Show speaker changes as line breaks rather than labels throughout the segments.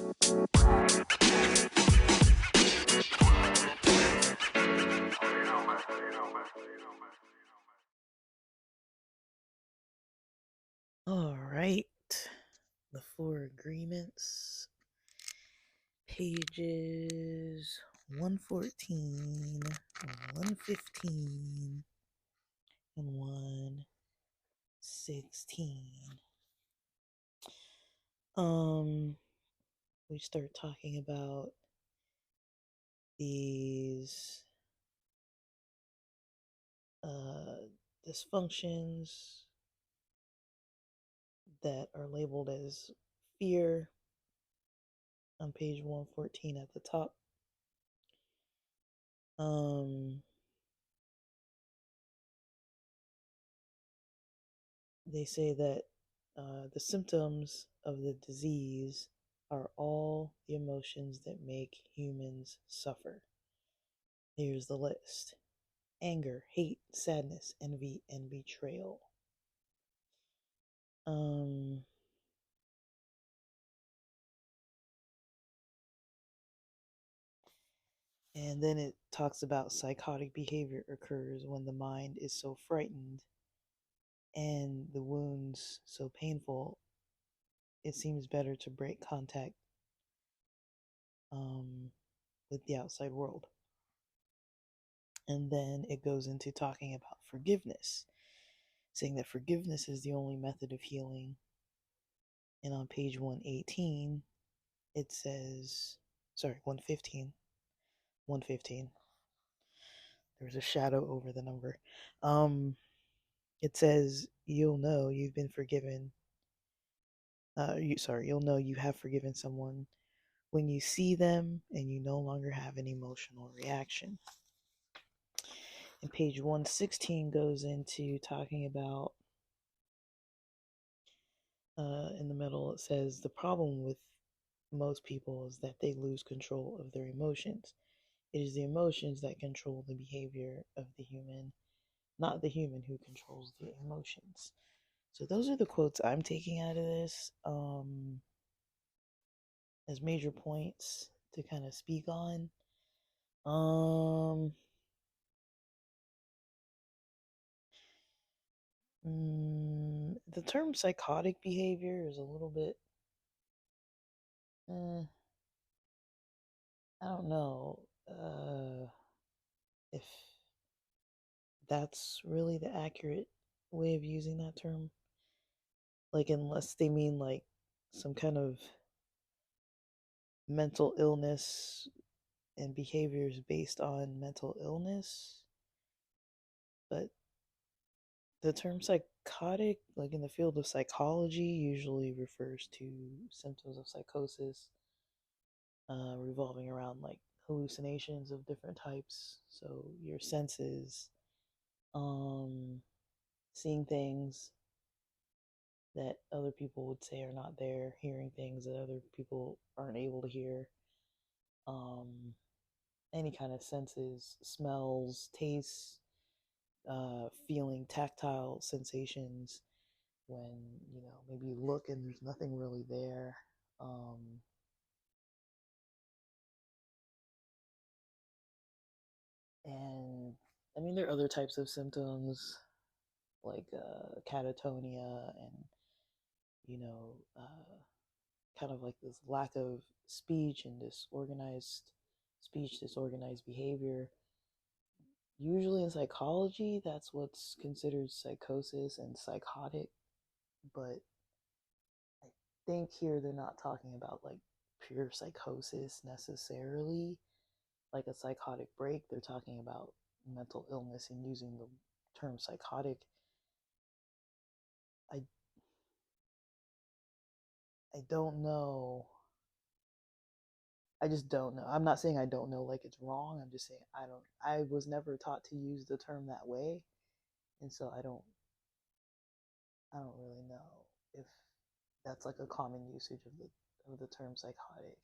All right. The Four Agreements, pages 114, 115, and 116. We start talking about these dysfunctions that are labeled as fear on page 114 at the top. They say that the symptoms of the disease are all the emotions that make humans suffer. Here's the list: anger, hate, sadness, envy, and betrayal. And then it talks about psychotic behavior occurs when the mind is so frightened and the wounds so painful, it seems better to break contact with the outside world. And then it goes into talking about forgiveness, saying that forgiveness is the only method of healing. And on page 118, it says, 115. 115. There's a shadow over the number. It says, you'll know you've been forgiven. You'll know you have forgiven someone when you see them and you no longer have an emotional reaction. And page 116 goes into talking about, in the middle, it says, the problem with most people is that they lose control of their emotions. It is the emotions that control the behavior of the human, not the human who controls the emotions. So those are the quotes I'm taking out of this as major points to kind of speak on. The term psychotic behavior is a little bit, I don't know if that's really the accurate way of using that term. Like, unless they mean like some kind of mental illness and behaviors based on mental illness. But the term psychotic, like in the field of psychology, usually refers to symptoms of psychosis revolving around like hallucinations of different types. So your senses, seeing things that other people would say are not there, hearing things that other people aren't able to hear, any kind of senses, smells, tastes, feeling tactile sensations when, maybe you look and there's nothing really there. And I mean, there are other types of symptoms like catatonia and, kind of like this lack of speech and disorganized speech, disorganized behavior. Usually in psychology, that's what's considered psychosis and psychotic, but I think here they're not talking about like pure psychosis necessarily, like a psychotic break. They're talking about mental illness and using the term psychotic. I I don't know. I just don't know. I'm not saying I don't know like it's wrong. I'm just saying I was never taught to use the term that way. And so I don't really know if that's like a common usage of the term psychotic.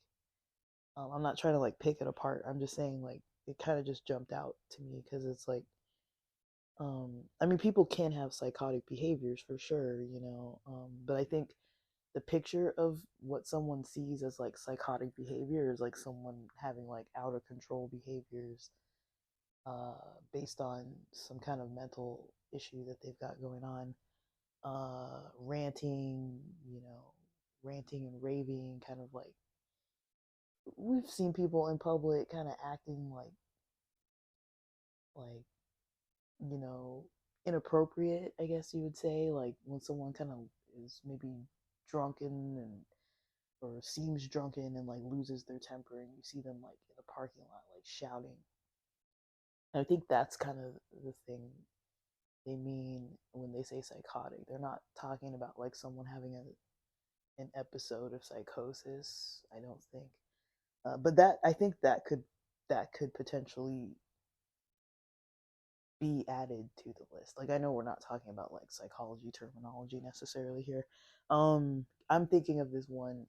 I'm not trying to like pick it apart. I'm just saying like it kind of just jumped out to me because it's like, I mean, people can have psychotic behaviors for sure, but I think the picture of what someone sees as like psychotic behavior is like someone having like out of control behaviors uh, based on some kind of mental issue that they've got going on. Ranting, ranting and raving, kind of like we've seen people in public kind of acting like you know inappropriate, I guess you would say, like when someone kind of is maybe drunken and or seems drunken and like loses their temper and you see them like in a parking lot like shouting. And I think that's kind of the thing they mean when they say psychotic. They're not talking about like someone having an episode of psychosis, I don't think. But that I think that could potentially be added to the list. Like I know we're not talking about like psychology terminology necessarily here. I'm thinking of this one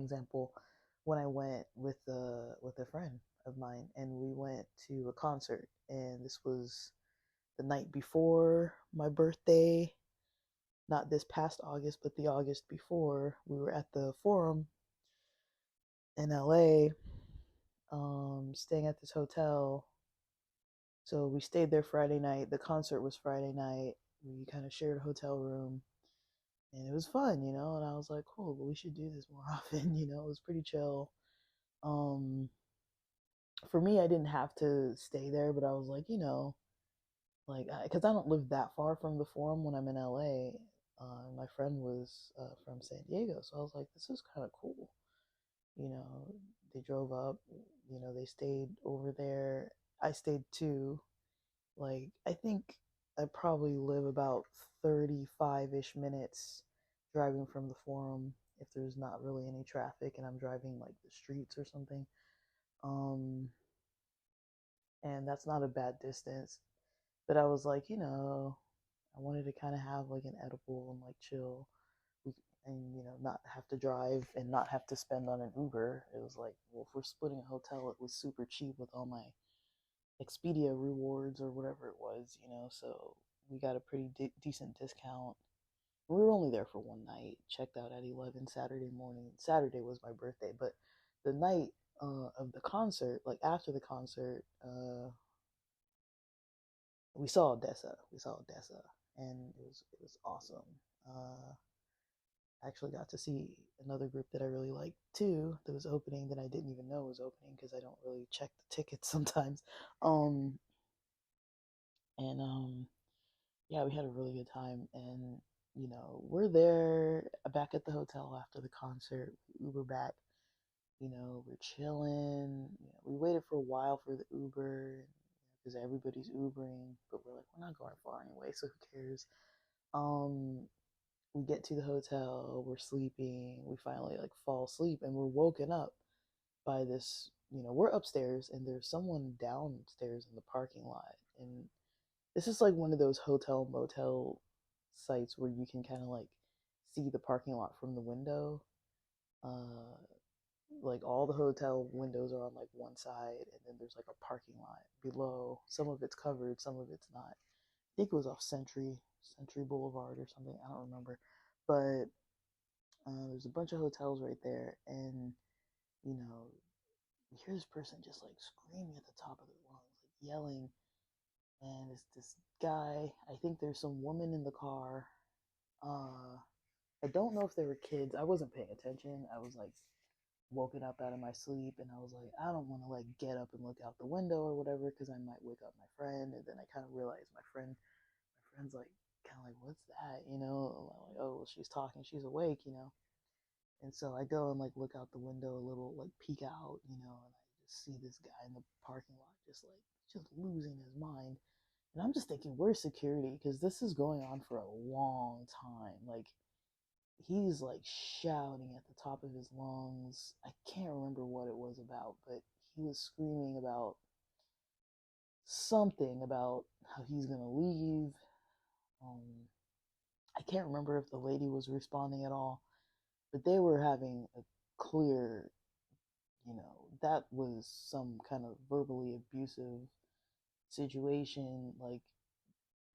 example when I went with a friend of mine and we went to a concert and this was the night before my birthday, not this past August, but the August before. We were at the Forum in LA, staying at this hotel. So we stayed there Friday night. The concert was Friday night. We kind of shared a hotel room and it was fun, and I was like, cool, but we should do this more often. It was pretty chill. Um, for me, I didn't have to stay there, but I was like, like, because I don't live that far from the Forum when I'm in LA. My friend was from San Diego, so I was like, this is kind of cool. You know, they drove up, they stayed over there. I stayed too. Like, I think I probably live about 35 ish minutes driving from the Forum if there's not really any traffic and I'm driving like the streets or something. Um, and that's not a bad distance. But I was like, I wanted to kind of have like an edible and like chill and not have to drive and not have to spend on an Uber. It was like, well, if we're splitting a hotel, it was super cheap with all my Expedia rewards or whatever it was, so we got a pretty decent discount. We were only there for one night, checked out at 11 Saturday morning. Saturday was my birthday, but the night of the concert, like after the concert, we saw Odessa. We saw Odessa, and it was awesome. I actually got to see another group that I really liked too. That was opening that I didn't even know was opening because I don't really check the tickets sometimes. Um, and yeah, we had a really good time, and we're there back at the hotel after the concert. Uber back. We're chilling. We waited for a while for the Uber because everybody's Ubering, but we're like, we're not going far anyway, so who cares? Um, we get to the hotel, we're sleeping, we finally like fall asleep, and we're woken up by this. We're upstairs, and there's someone downstairs in the parking lot, and this is like one of those hotel motel sites where you can kind of like see the parking lot from the window. Uh, like all the hotel windows are on like one side, and then there's like a parking lot below. Some of it's covered, some of it's not. I think it was off Century Boulevard or something. I don't remember, but there's a bunch of hotels right there, and you know, you hear this person just like screaming at the top of their lungs, like yelling, and it's this guy. I think there's some woman in the car. Uh, I don't know if they were kids. I wasn't paying attention. I was like woken up out of my sleep and I was like, I don't want to like get up and look out the window or whatever because I might wake up my friend. And then I kind of realized my friend's like kind of like, what's that? I'm like, oh, well, she's talking, she's awake, And so I go and like look out the window a little, like peek out, and I just see this guy in the parking lot just losing his mind. And I'm just thinking, where's security? Because this is going on for a long time. Like, he's like shouting at the top of his lungs. I can't remember what it was about, but he was screaming about something about how he's going to leave. Um, I can't remember if the lady was responding at all, but they were having a clear, that was some kind of verbally abusive situation. Like,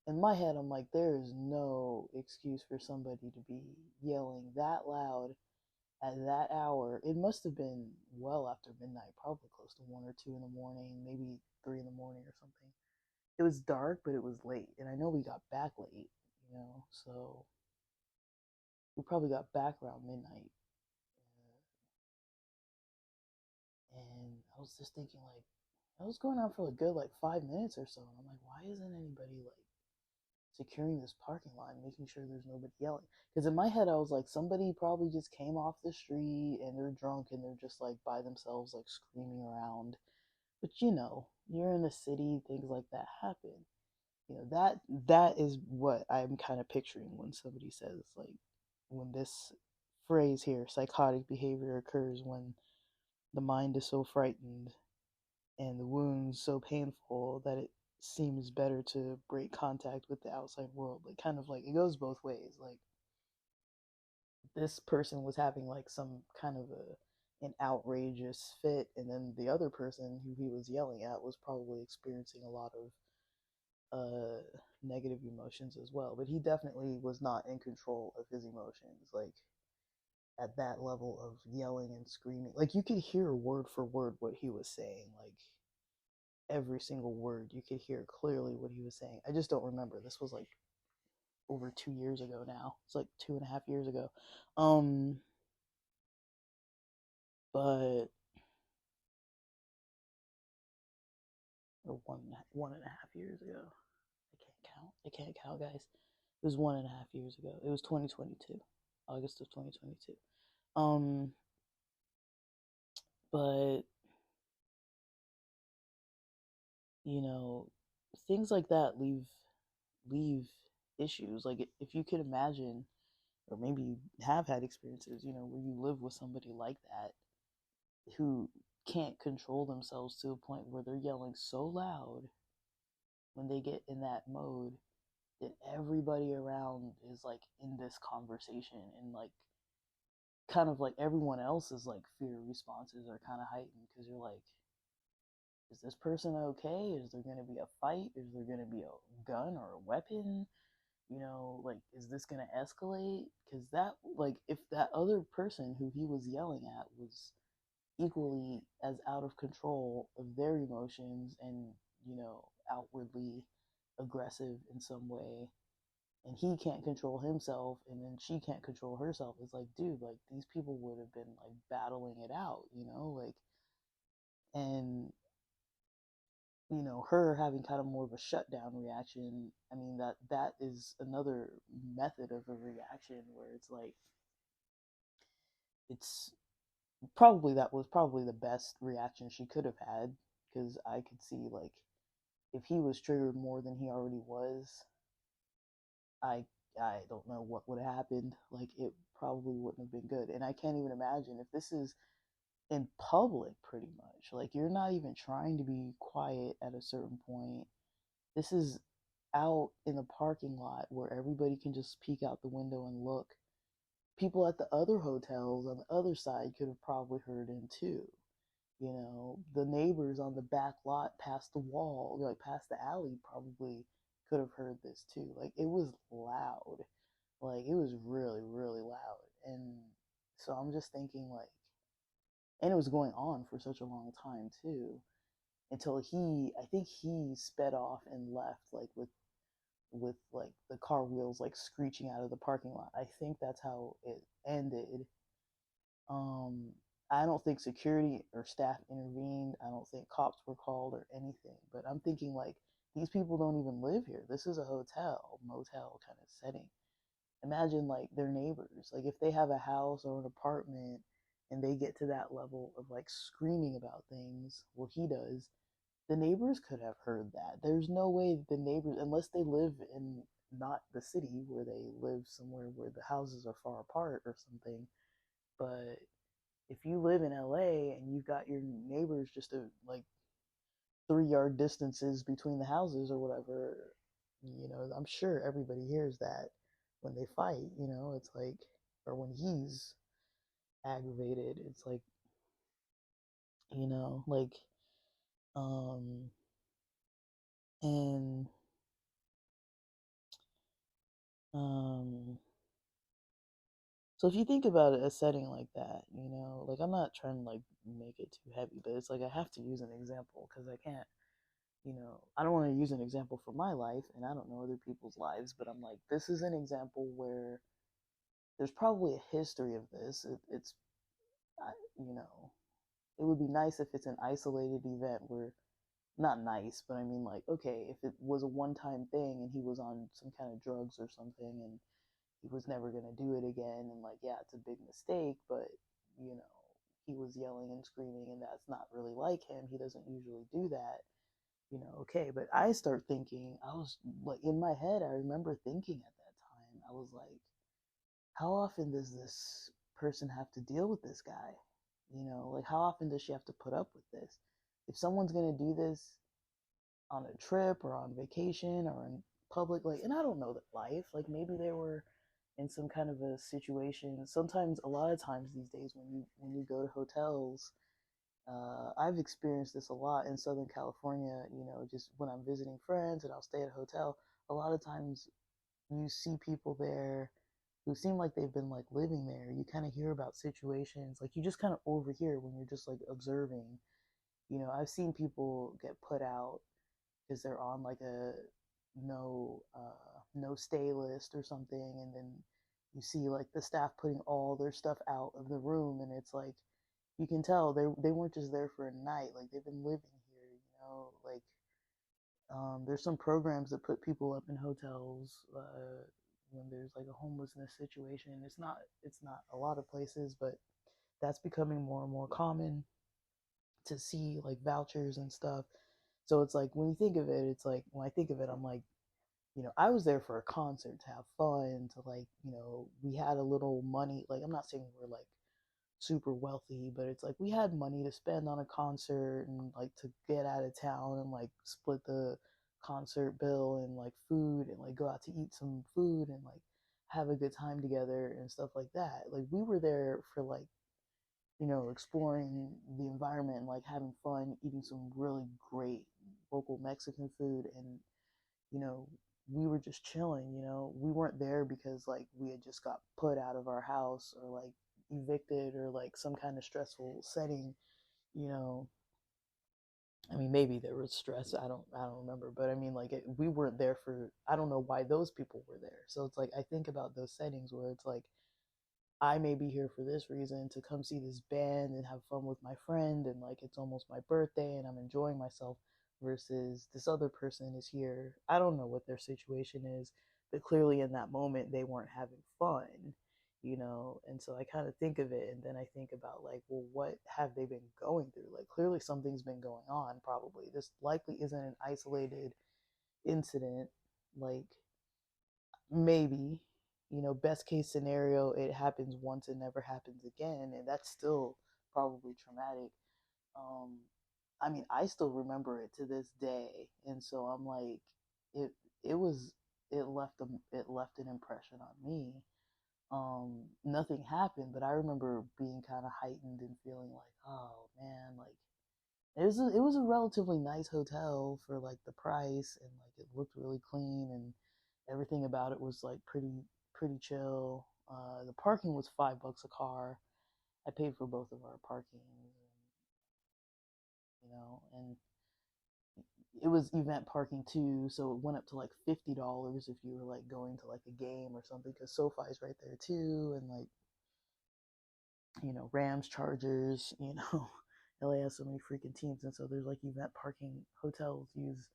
in my head, I'm like, there is no excuse for somebody to be yelling that loud at that hour. It must have been well after midnight, probably close to 1 or 2 in the morning, maybe 3 in the morning or something. It was dark, but it was late, and I know we got back late, so we probably got back around midnight. And I was just thinking, like, I was going on for a good, like, 5 minutes or so, and I'm like, why isn't anybody, like, securing this parking lot, making sure there's nobody yelling? Because in my head, I was like, somebody probably just came off the street and they're drunk and they're just like by themselves, like screaming around. But you're in the city, things like that happen. That is what I'm kind of picturing when somebody says, like, when this phrase here, psychotic behavior, occurs when the mind is so frightened and the wounds so painful that it seems better to break contact with the outside world. Like, kind of like, it goes both ways. Like, this person was having like some kind of an outrageous fit, and then the other person who he was yelling at was probably experiencing a lot of negative emotions as well. But he definitely was not in control of his emotions, like at that level of yelling and screaming. Like, you could hear word for word what he was saying, like every single word. You could hear clearly what he was saying. I just don't remember. This was like over 2 years ago now. It's like 2.5 years ago. Um, but or 1.5 years ago. I can't count. I can't count, guys. It was 1.5 years ago. It was 2022, August of 2022. Um, but you know, things like that leave issues. Like, if you could imagine, or maybe you have had experiences, where you live with somebody like that who can't control themselves to a point where they're yelling so loud when they get in that mode that everybody around is like in this conversation, and like kind of like everyone else's like fear responses are kind of heightened because you're like, is this person okay? Is there going to be a fight? Is there going to be a gun or a weapon? Like, is this going to escalate? Because that, like, if that other person who he was yelling at was equally as out of control of their emotions and, outwardly aggressive in some way, and he can't control himself, and then she can't control herself, it's like, dude, like, these people would have been like battling it out, like, and her having kind of more of a shutdown reaction. I mean, that is another method of a reaction where it's like, it's probably, that was probably the best reaction she could have had, because I could see, like, if he was triggered more than he already was, I I don't know what would have happened. Like, it probably wouldn't have been good. And I can't even imagine if this is in public, pretty much. Like, you're not even trying to be quiet at a certain point. This is out in the parking lot where everybody can just peek out the window and look. People at the other hotels on the other side could have probably heard him too. The neighbors on the back lot past the wall, like past the alley, probably could have heard this too. Like, it was loud. Like, it was really, really loud. And so I'm just thinking, like, and it was going on for such a long time too, until I think he sped off and left, like, with like the car wheels like screeching out of the parking lot. I think that's how it ended. Um, I don't think security or staff intervened. I don't think cops were called or anything. But I'm thinking, like, these people don't even live here. This is a hotel, motel kind of setting. Imagine, like, their neighbors. Like, if they have a house or an apartment and they get to that level of like screaming about things, well, he does, the neighbors could have heard that. There's no way that the neighbors, unless they live in not the city, where they live somewhere where the houses are far apart or something. But if you live in LA and you've got your neighbors just a like 3 yard distances between the houses or whatever, I'm sure everybody hears that when they fight. It's like, or when he's aggravated, it's like, like, um, and Um, so if you think about a setting like that, like I'm not trying to like make it too heavy, but it's like I have to use an example because I can't, I don't want to use an example for my life and I don't know other people's lives, but I'm like, this is an example where there's probably a history of this. It's, I, you know, it would be nice if it's an isolated event where, not nice, but I mean, like, okay, if it was a one time thing and he was on some kind of drugs or something and he was never going to do it again, and like, yeah, it's a big mistake, but, you know, he was yelling and screaming and that's not really like him. He doesn't usually do that, okay. But I start thinking, I was like, in my head, I remember thinking at that time, I was like, how often does this person have to deal with this guy? Like how often does she have to put up with this? If someone's gonna do this on a trip or on vacation or in public, like, and I don't know that life, like maybe they were in some kind of a situation. Sometimes, a lot of times these days, when you go to hotels, I've experienced this a lot in Southern California. Just when I'm visiting friends and I'll stay at a hotel, a lot of times you see people there who seem like they've been like living there. You kind of hear about situations, like you just kind of overhear when you're just like observing. I've seen people get put out because they're on like a no stay list or something, and then you see like the staff putting all their stuff out of the room, and it's like you can tell they weren't just there for a night, like they've been living here. Like there's some programs that put people up in hotels when there's like a homelessness situation. It's not a lot of places, but that's becoming more and more common to see, like vouchers and stuff. So it's like when you think of it, it's like when I think of it, I'm like, I was there for a concert to have fun, to like, we had a little money. Like, I'm not saying we're like super wealthy, but it's like we had money to spend on a concert and like to get out of town and like split the concert bill and like food and like go out to eat some food and like have a good time together and stuff like that. Like, we were there for like, exploring the environment and like having fun, eating some really great local Mexican food, and you know, we were just chilling. We weren't there because like we had just got put out of our house or like evicted or like some kind of stressful setting. You know, I mean, maybe there was stress. I don't remember, but I mean, like we weren't there for. I don't know why those people were there. So it's like I think about those settings where it's like I may be here for this reason, to come see this band and have fun with my friend, and like it's almost my birthday and I'm enjoying myself, versus this other person is here. I don't know what their situation is, but clearly in that moment they weren't having fun. And so I kind of think of it, and then I think about like, well, what have they been going through? Like, clearly something's been going on, probably. This likely isn't an isolated incident. Like, maybe, best case scenario, it happens once and never happens again, and that's still probably traumatic. um I mean, I still remember it to this day, and so I'm like, it it was it left an impression on me. Nothing happened, but I remember being kind of heightened and feeling like, oh man, like it was a relatively nice hotel for like the price, and like it looked really clean, and everything about it was like pretty chill. The parking was $5 a car. I paid for both of our parking, and it was event parking too, so it went up to like $50 if you were like going to like a game or something, because SoFi's right there too, and like, Rams, Chargers, LA has so many freaking teams, and so there's like event parking. Hotels use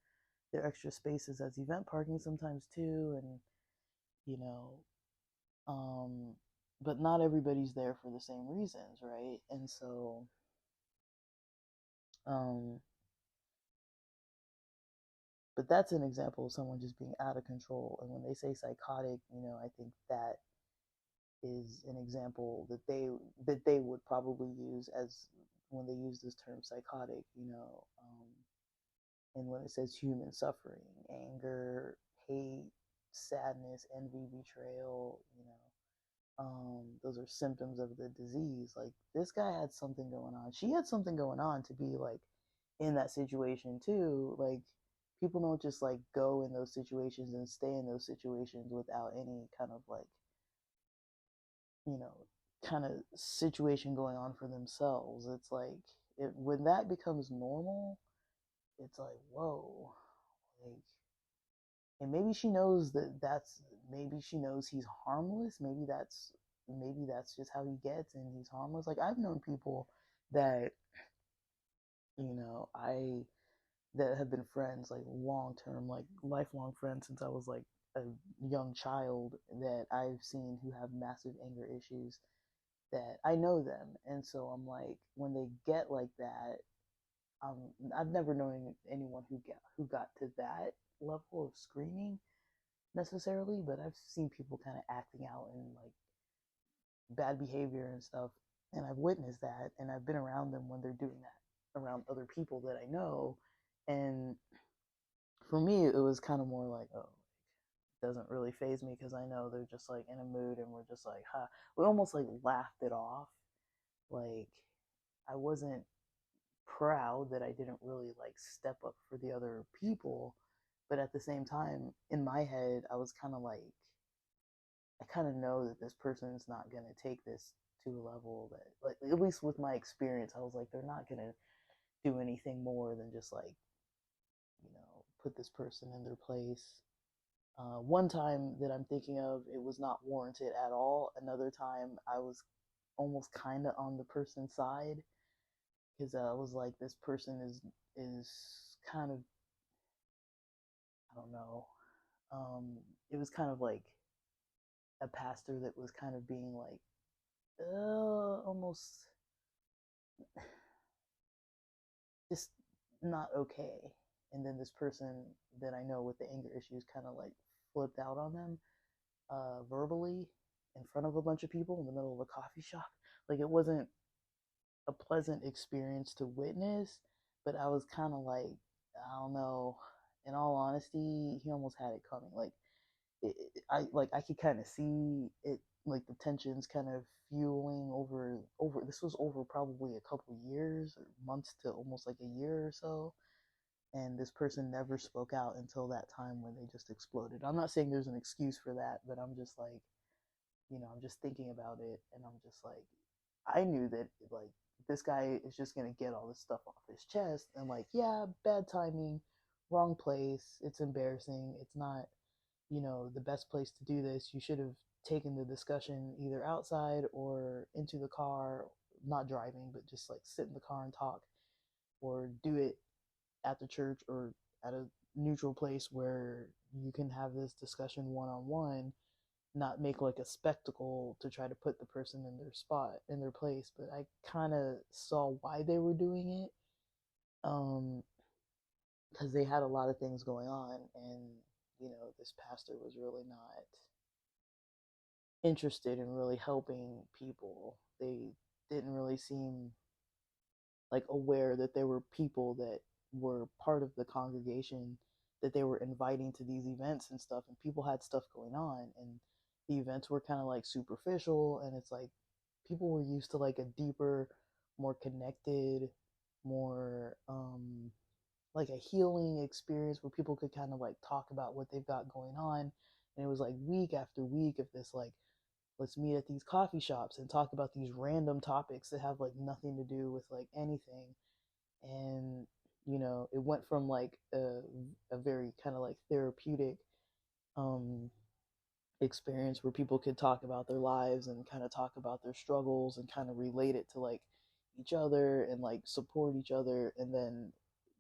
their extra spaces as event parking sometimes too, and you know, um, but not everybody's there for the same reasons, right? And so, um, but that's an example of someone just being out of control. And when they say psychotic, I think that is an example that they would probably use as when they use this term psychotic, and when it says human suffering, anger, hate, sadness, envy, betrayal, those are symptoms of the disease. Like, this guy had something going on. She had something going on to be like in that situation too. Like, people don't just like go in those situations and stay in those situations without any kind of like, you know, kind of situation going on for themselves. It's like when that becomes normal, it's like, whoa, like, and maybe she knows maybe she knows he's harmless. Maybe that's just how he gets, and he's harmless. Like I've known people that, I that have been friends like long term, like lifelong friends since I was like a young child, that I've seen who have massive anger issues, that I know them. And so I'm like, when they get like that, I've never known anyone who got to that level of screaming necessarily, but I've seen people kind of acting out in like bad behavior and stuff, and I've witnessed that, and I've been around them when they're doing that around other people that I know. And for me, it was kind of more like, oh, it doesn't really phase me because I know they're just like in a mood, and we're just like, huh. We almost like laughed it off. Like, I wasn't proud that I didn't really like step up for the other people, but at the same time, in my head, I was kind of like, I kind of know that this person's not gonna take this to a level that, like, at least with my experience, I was like, they're not gonna do anything more than just like, put this person in their place. One time that I'm thinking of, it was not warranted at all. Another time, I was almost kind of on the person's side, because I was like, this person is kind of, I don't know. It was kind of like a pastor that was kind of being like, almost just not okay. And then this person that I know with the anger issues kind of like flipped out on them, verbally, in front of a bunch of people in the middle of a coffee shop. Like, it wasn't a pleasant experience to witness, but I was kind of like, I don't know. In all honesty, he almost had it coming. Like, I could kind of see it, like the tensions kind of fueling over. This was over probably a couple years or months to almost like a year or so, and this person never spoke out until that time when they just exploded. I'm not saying there's an excuse for that, but I'm just like, I'm just thinking about it, and I'm just like, I knew that like this guy is just gonna get all this stuff off his chest, and like, yeah, bad timing, wrong place. It's embarrassing. It's not, the best place to do this. You should have taken the discussion either outside or into the car, not driving, but just like sit in the car and talk, or do it at the church or at a neutral place where you can have this discussion one on one, not make like a spectacle to try to put the person in their spot, in their place. But I kind of saw why they were doing it, um because they had a lot of things going on, and this pastor was really not interested in really helping people. They didn't really seem like aware that there were people that were part of the congregation that they were inviting to these events and stuff, and people had stuff going on, and the events were kind of like superficial, and it's like people were used to like a deeper, more connected, more like a healing experience where people could kind of like talk about what they've got going on. And it was like week after week of this, like, let's meet at these coffee shops and talk about these random topics that have like nothing to do with like anything. And it went from like a very kind of like therapeutic um experience where people could talk about their lives and kind of talk about their struggles and kind of relate it to like each other and like support each other. And then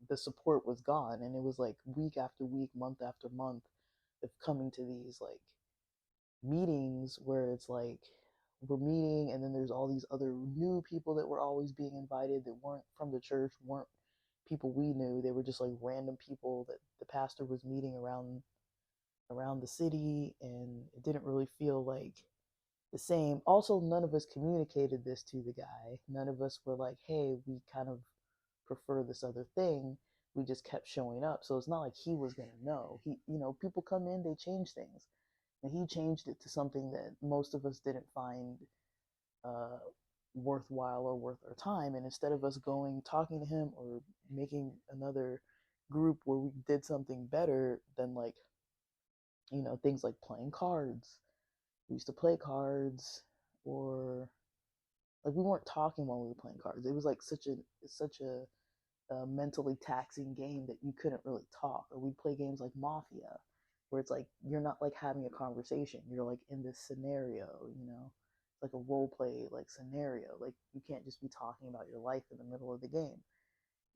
the support was gone, and it was like week after week, month after month of coming to these like meetings where it's like we're meeting, and then there's all these other new people that were always being invited that weren't from the church, weren't people we knew. They were just like random people that the pastor was meeting around the city, and it didn't really feel like the same. Also, none of us communicated this to the guy. None of us were like, hey, we kind of prefer this other thing. We just kept showing up. So it's not like he was going to know. People come in, they change things. And he changed it to something that most of us didn't find uh, worthwhile or worth our time. And instead of us going, talking to him, or making another group where we did something better than like, you know, things like playing cards. We used to play cards, or like we weren't talking while we were playing cards. It was like such a mentally taxing game that you couldn't really talk. Or we'd play games like Mafia, where it's like you're not like having a conversation. You're like in this scenario, you know, like a role play like scenario. Like you can't just be talking about your life in the middle of the game,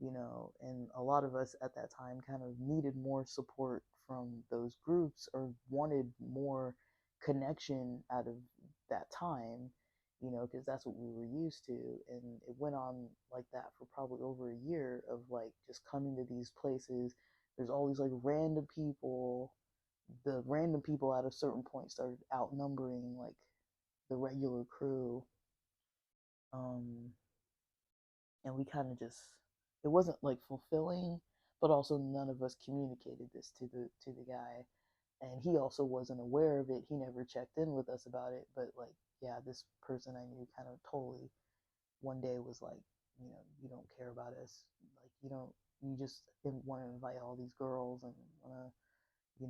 you know. And a lot of us at that time kind of needed more support from those groups, or wanted more connection out of that time, you know, because that's what we were used to. And it went on like that for probably over a year of like just coming to these places. There's all these like random people. The random people at a certain point started outnumbering like the regular crew. um and we kind of just, it wasn't like fulfilling, but also none of us communicated this to the guy, and he also wasn't aware of it. He never checked in with us about it, but like, yeah, this person I knew kind of totally one day was like, you know, you don't care about us, like you don't, you just didn't want to invite all these girls and want to, you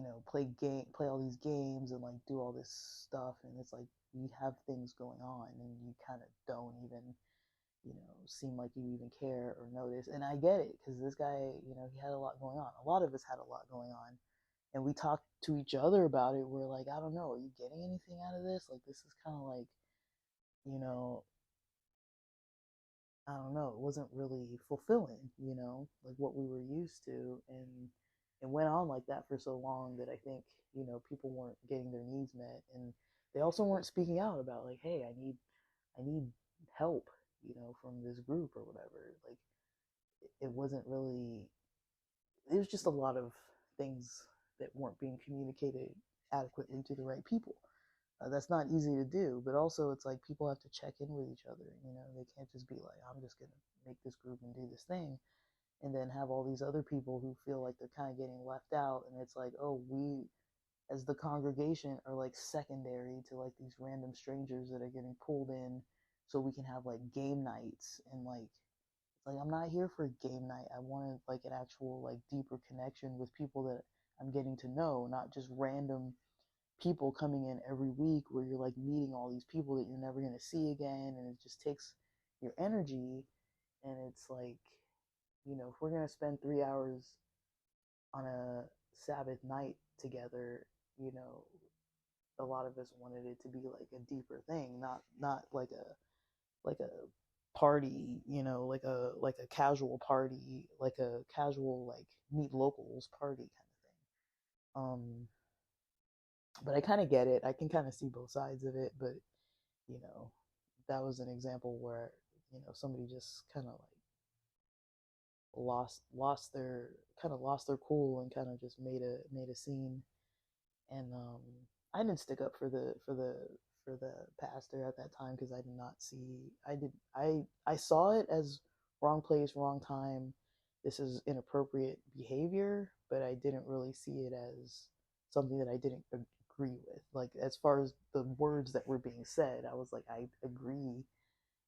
know, play all these games and like do all this stuff, and it's like we have things going on and you kind of don't even, you know, seem like you even care or notice. And I get it, because this guy, you know, he had a lot going on. A lot of us had a lot going on, and we talked to each other about it. We're like, I don't know, are you getting anything out of this? Like, this is kind of like, you know, I don't know, it wasn't really fulfilling, you know, like what we were used to. And it went on like that for so long that I think, you know, people weren't getting their needs met, and they also weren't speaking out about like, hey, I need help, you know, from this group or whatever. Like, it wasn't really, it was just a lot of things that weren't being communicated adequately to the right people. That's not easy to do, but also it's like people have to check in with each other. You know, they can't just be like, I'm just gonna make this group and do this thing, and then have all these other people who feel like they're kind of getting left out. And it's like, oh, we as the congregation are like secondary to like these random strangers that are getting pulled in, so we can have like game nights. And like I'm not here for a game night. I wanted like an actual like deeper connection with people that I'm getting to know, not just random people coming in every week where you're like meeting all these people that you're never going to see again, and it just takes your energy. And it's like, you know, if we're going to spend 3 hours on a Sabbath night together, you know, a lot of us wanted it to be like a deeper thing, not like a party, you know, like a casual party, like a casual like meet locals party kind of thing. But I kind of get it. I can kind of see both sides of it, but you know, that was an example where, you know, somebody just kind of like lost their cool and kind of just made a scene. And I didn't stick up for the pastor at that time, because I did not see, I saw it as wrong place, wrong time. This is inappropriate behavior, but I didn't really see it as something that I didn't agree with. Like, as far as the words that were being said, I was like, I agree.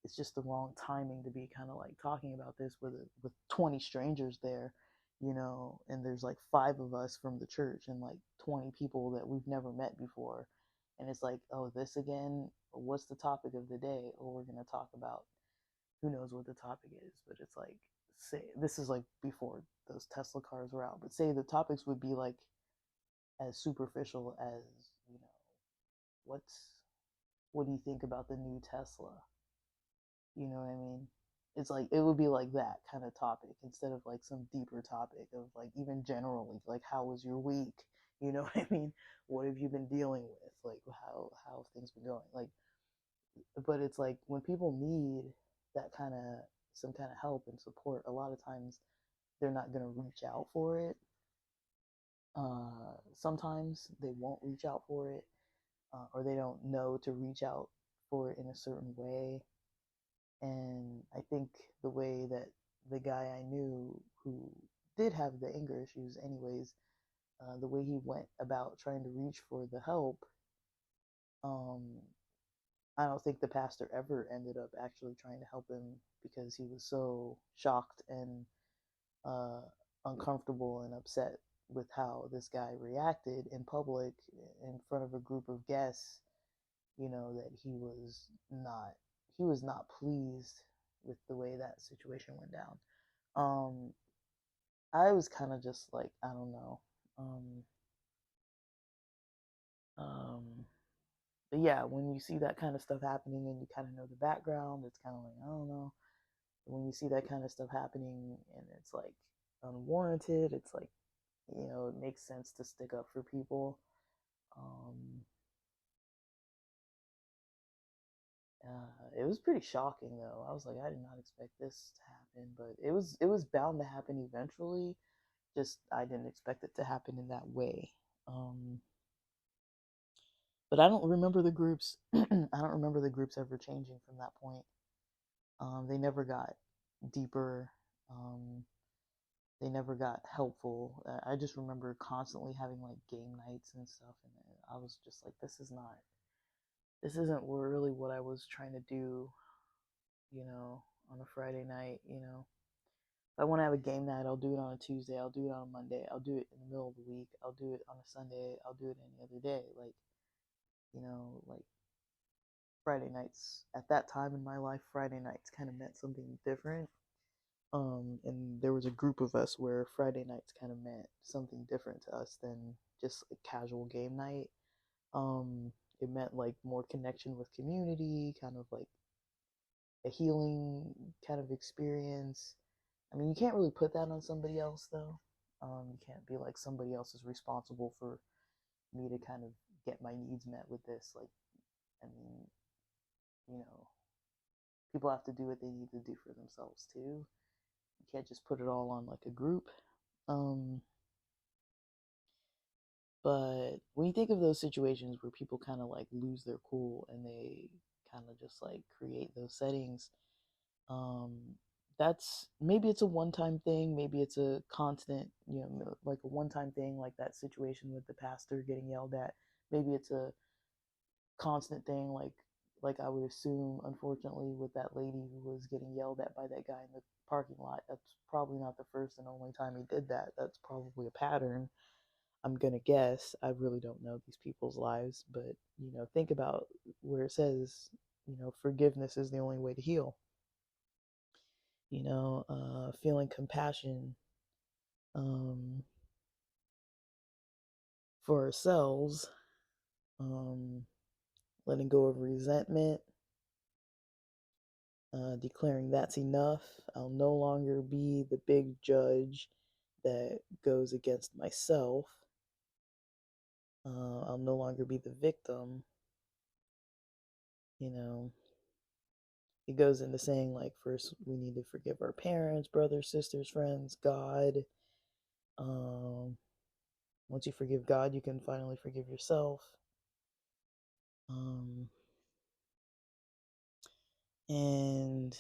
It's just the wrong timing to be kind of like talking about this with 20 strangers there, you know, and there's like 5 of us from the church and like 20 people that we've never met before. And it's like, oh, this again? What's the topic of the day? Or we're going to talk about, who knows what the topic is. But it's like, say, this is like before those Tesla cars were out, but say the topics would be like as superficial as, you know, what's, what do you think about the new Tesla? You know what I mean? It's like, it would be like that kind of topic, instead of like some deeper topic of like, even generally, like, how was your week? You know what I mean? What have you been dealing with? Like, how have things been going? Like, but it's like when people need that kind of, some kind of help and support, a lot of times they're not going to reach out for it. Sometimes they won't reach out for it, or they don't know to reach out for it in a certain way. And I think the way that the guy I knew who did have the anger issues, anyways, the way he went about trying to reach for the help, um, I don't think the pastor ever ended up actually trying to help him, because he was so shocked and uh, uncomfortable and upset with how this guy reacted in public in front of a group of guests. You know that he was not pleased with the way that situation went down. Um, I was kind of just like, I don't know. Um, um, but yeah, when you see that kind of stuff happening and you kind of know the background, it's kind of like, I don't know. When you see that kind of stuff happening and it's like unwarranted, it's like, it makes sense to stick up for people. Um, it was pretty shocking though. I was like, I did not expect this to happen, but it was bound to happen eventually. Just I didn't expect it to happen in that way. Um, but I don't remember the groups. I don't remember the groups ever changing from that point. They never got deeper. Um, they never got helpful. I just remember constantly having like game nights and stuff, and I was just like, this isn't really what I was trying to do, on a Friday night. If I want to have a game night, I'll do it on a Tuesday, I'll do it on a Monday, I'll do it in the middle of the week, I'll do it on a Sunday, I'll do it any other day. Like Friday nights at that time in my life, Friday nights kind of meant something different. And there was a group of us where Friday nights kind of meant something different to us than just a casual game night. It meant like more connection with community, kind of like a healing kind of experience. I mean, you can't really put that on somebody else though. You can't be like somebody else is responsible for me to kind of get my needs met with this. Like, I mean, you know, people have to do what they need to do for themselves too. You can't just put it all on like a group. Um, but when you think of those situations where people kind of like lose their cool and they kind of just like create those settings, um, that's maybe it's a one-time thing, maybe it's a constant, like a one-time thing, like that situation with the pastor getting yelled at. Maybe it's a constant thing, like I would assume, unfortunately, with that lady who was getting yelled at by that guy in the parking lot. That's probably not the first and only time he did that. That's probably a pattern. I'm gonna guess. I really don't know these people's lives, but think about where it says, forgiveness is the only way to heal. Feeling compassion um, for ourselves, um, letting go of resentment, declaring that's enough. I'll no longer be the big judge that goes against myself. I'll no longer be the victim. You know, it goes into saying, like, first we need to forgive our parents, brothers, sisters, friends, God. Um, Once you forgive God, you can finally forgive yourself. Um, and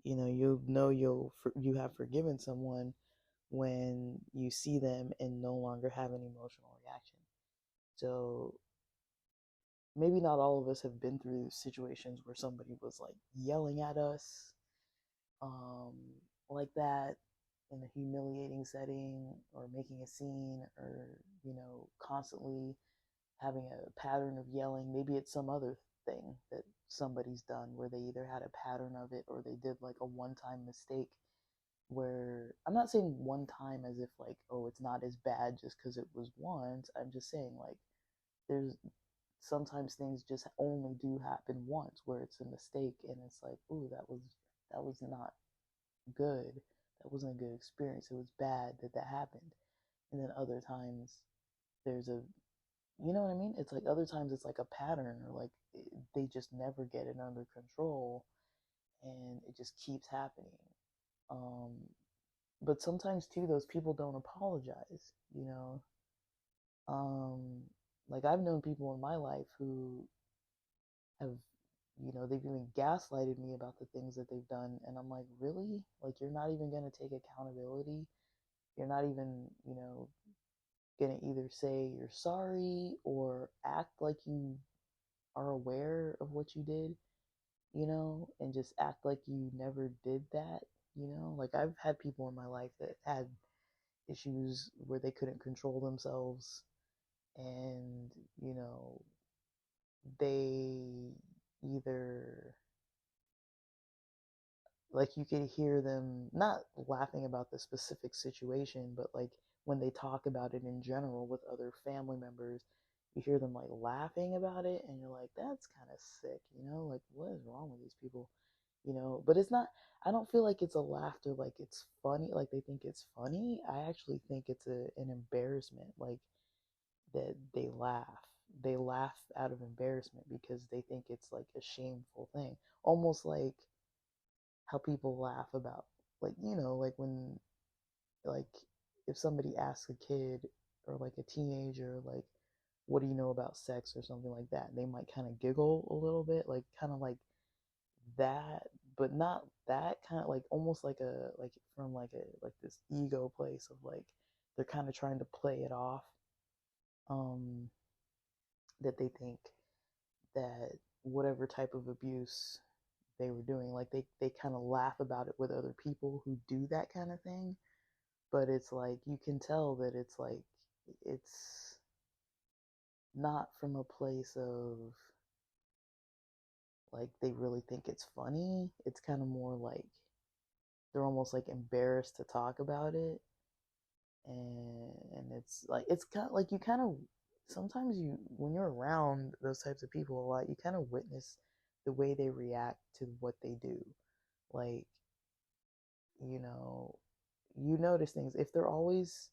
you have forgiven someone when you see them and no longer have an emotional reaction. So maybe not all of us have been through situations where somebody was like yelling at us, um, like that, in a humiliating setting, or making a scene, or constantly having a pattern of yelling. Maybe it's some other thing that somebody's done where they either had a pattern of it or they did like a one-time mistake, where I'm not saying one time as if like, oh, it's not as bad just because it was once. I'm just saying like there's sometimes things just only do happen once where it's a mistake and it's like, ooh, that was not good. That wasn't a good experience. It was bad that that happened. And then other times there's a, you know what I mean? It's like other times it's like a pattern, or like they just never get it under control and it just keeps happening. Um, but sometimes too, those people don't apologize, you know. Um, like I've known people in my life who have, they've even gaslighted me about the things that they've done, and I'm like, really? Like you're not even gonna take accountability? You're not even, gonna either say you're sorry or act like you are aware of what you did? and just act like you never did that, Like I've had people in my life that had issues where they couldn't control themselves and, you know, they either like you could hear them not laughing about the specific situation, but like when they talk about it in general with other family members, you hear them like laughing about it, and you're like, that's kind of sick, like what is wrong with these people, But it's not, I don't feel like it's a laughter like it's funny, like they think it's funny. I actually think it's an embarrassment, like that they laugh out of embarrassment because they think it's like a shameful thing, almost like how people laugh about, like like when, like if somebody asks a kid or like a teenager, like what do you know about sex or something like that, they might kind of giggle a little bit, like kind of like that, but not that kind of, like almost like a, like from like a, like this ego place of like they're kind of trying to play it off, um that they think that whatever type of abuse they were doing, like they kind of laugh about it with other people who do that kind of thing, but it's like you can tell that it's like it's not from a place of like they really think it's funny. It's kind of more like they're almost like embarrassed to talk about it, and it's like it's kind of like you kind of sometimes you, when you're around those types of people a lot, you kind of witness the way they react to what they do, like you know you notice things if they're always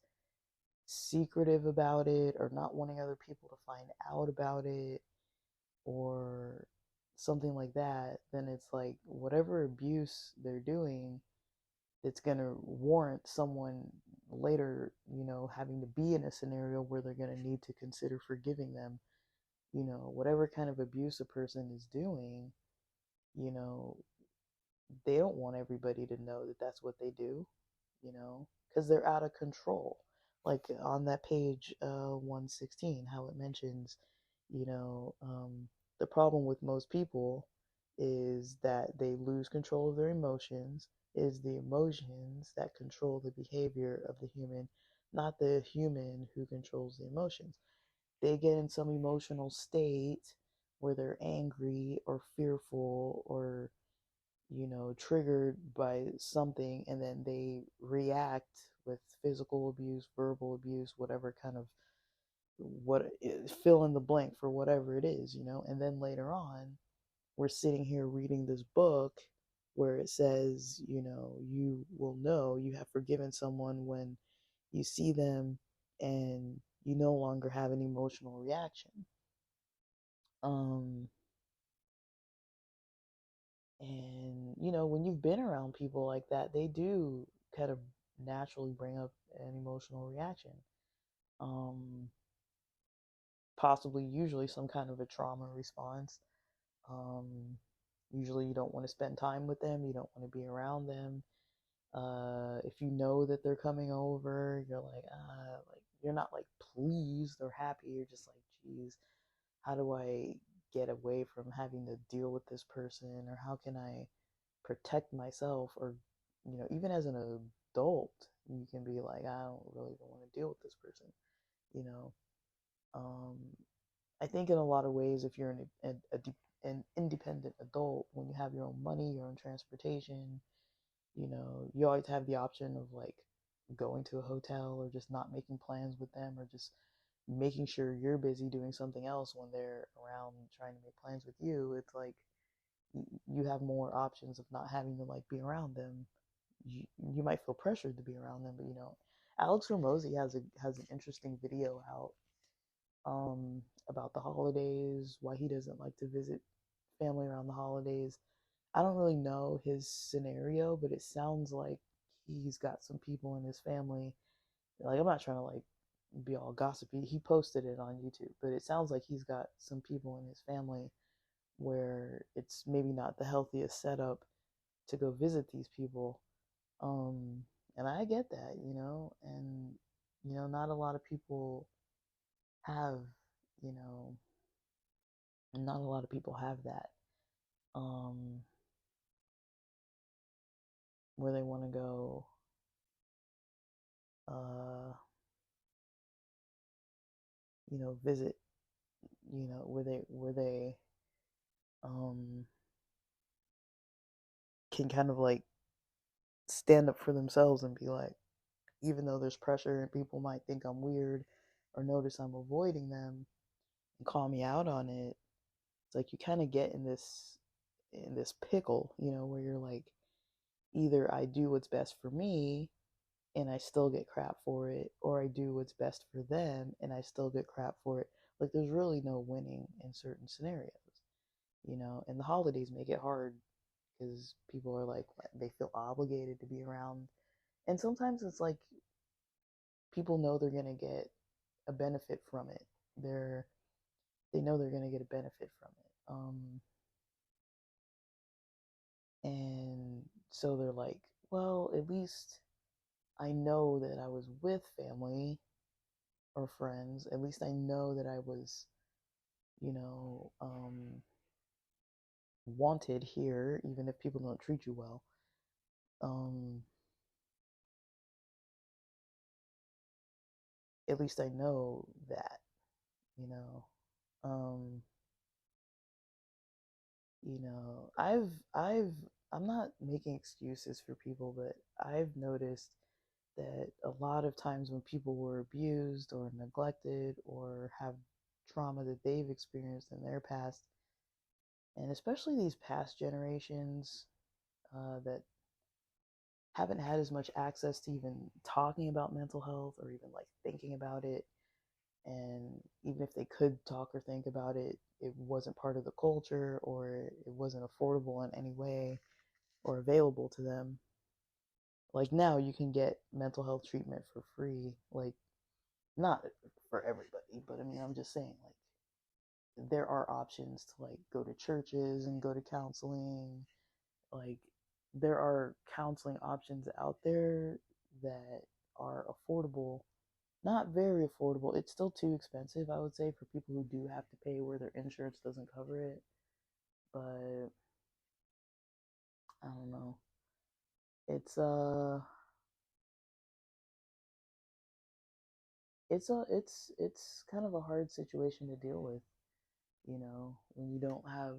secretive about it or not wanting other people to find out about it or something like that, then it's like whatever abuse they're doing, it's going to warrant someone later, having to be in a scenario where they're going to need to consider forgiving them. Whatever kind of abuse a person is doing, you know, they don't want everybody to know that that's what they do, because they're out of control. Like on that page 116, how it mentions, you know, um, the problem with most people is that they lose control of their emotions. It is the emotions that control the behavior of the human, not the human who controls the emotions. They get in some emotional state where they're angry or fearful or triggered by something, and then they react with physical abuse, verbal abuse, whatever kind of, what, fill in the blank for whatever it is, and then later on, we're sitting here reading this book where it says, you will know you have forgiven someone when you see them and you no longer have an emotional reaction. Um, And, when you've been around people like that, they do kind of naturally bring up an emotional reaction. Um, Possibly, usually, some kind of a trauma response. Um, Usually, you don't want to spend time with them, you don't want to be around them. If you know that they're coming over, you're like, you're not like pleased or happy. You're just like, geez, how do I get away from having to deal with this person? Or how can I protect myself? Or even as an adult, you can be like, I don't really want to deal with this person, you know um I think in a lot of ways, if you're an independent adult, when you have your own money, your own transportation, you always have the option of like going to a hotel or just not making plans with them, or just making sure you're busy doing something else when they're around trying to make plans with you. It's like you have more options of not having to like be around them. You might feel pressured to be around them, but Alex Ramosi has an interesting video out about the holidays, why he doesn't like to visit family around the holidays. I don't really know his scenario, but it sounds like he's got some people in his family. Like, I'm not trying to like be all gossipy. He posted it on YouTube, but it sounds like he's got some people in his family where it's maybe not the healthiest setup to go visit these people. Um, and I get that, and not a lot of people have, you know, not a lot of people have that. um, where they want to go, uh, visit, where they um, can kind of like stand up for themselves and be like, even though there's pressure and people might think I'm weird or notice I'm avoiding them and call me out on it, it's like you kind of get in this pickle, where you're like, either I do what's best for me and I still get crap for it, or I do what's best for them and I still get crap for it. Like there's really no winning in certain scenarios, and the holidays make it hard because people are like, they feel obligated to be around. And sometimes it's like people know they're going to get a benefit from it. They know they're going to get a benefit from it. And so they're like, well, at least I know that I was with family or friends. At least I know that I was, you know, um, wanted here, even if people don't treat you well. Um, at least I know that, you know. Um, I've I'm not making excuses for people, but I've noticed that a lot of times when people were abused or neglected or have trauma that they've experienced in their past, and especially these past generations that haven't had as much access to even talking about mental health or even like thinking about it, and even if they could talk or think about it, it wasn't part of the culture or it wasn't affordable in any way or available to them. Like now you can get mental health treatment for free, like not for everybody, but I mean, I'm just saying, like, there are options to like go to churches and go to counseling. Like, there are counseling options out there that are affordable. Not very affordable. It's still too expensive, I would say, for people who do have to pay where their insurance doesn't cover it. But I don't know. It's it's kind of a hard situation to deal with, when you don't have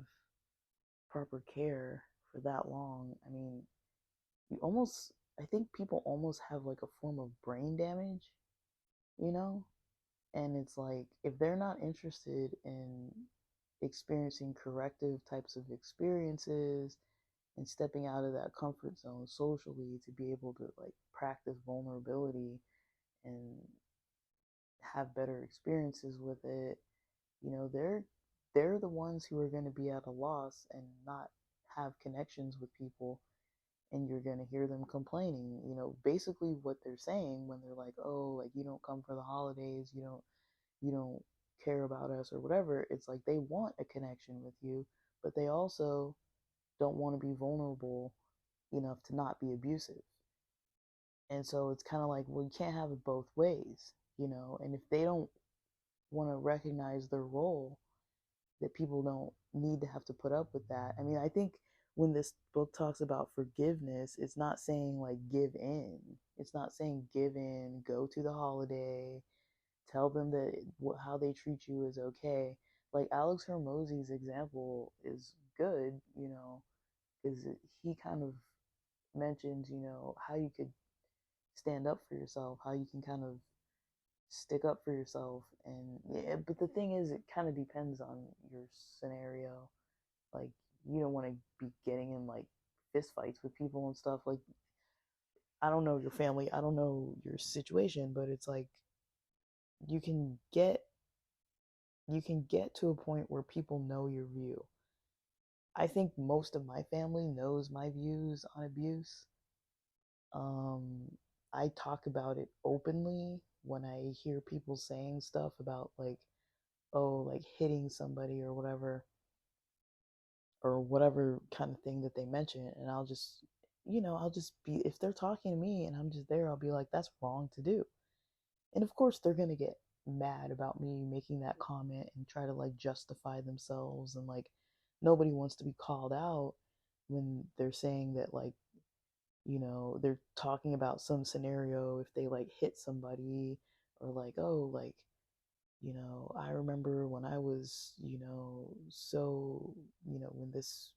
proper care for that long. I mean, you almost, I think people almost have like a form of brain damage, you know? And it's like, if they're not interested in experiencing corrective types of experiences and stepping out of that comfort zone socially to be able to like practice vulnerability and have better experiences with it, they're the ones who are going to be at a loss and not have connections with people, and you're going to hear them complaining, basically what they're saying when they're like, oh, like, you don't come for the holidays, you don't care about us or whatever. It's like they want a connection with you, but they also don't want to be vulnerable enough to not be abusive. And so it's kind of like, well, you can't have it both ways, and if they don't want to recognize their role, that people don't need to have to put up with that. I mean, I think when this book talks about forgiveness, it's not saying like give in. It's not saying give in, go to the holiday, tell them that how they treat you is okay. Like Alex Hermosi's example is good, because he kind of mentions, how you could stand up for yourself, how you can kind of stick up for yourself. And yeah, but the thing is, it kind of depends on your scenario. Like, you don't want to be getting in like fist fights with people and stuff. Like, I don't know your family, I don't know your situation, but it's like you can get you can get to a point where people know your view. I think most of my family knows my views on abuse. um I talk about it openly when I hear people saying stuff about like, oh, like hitting somebody or whatever kind of thing that they mention. And I'll just be, if they're talking to me and I'm just there, I'll be like, that's wrong to do. And of course, they're going to get mad about me making that comment and try to like justify themselves and like nobody wants to be called out when they're saying that, like, they're talking about some scenario if they like hit somebody, or like, oh, like, I remember when I was, so, when this,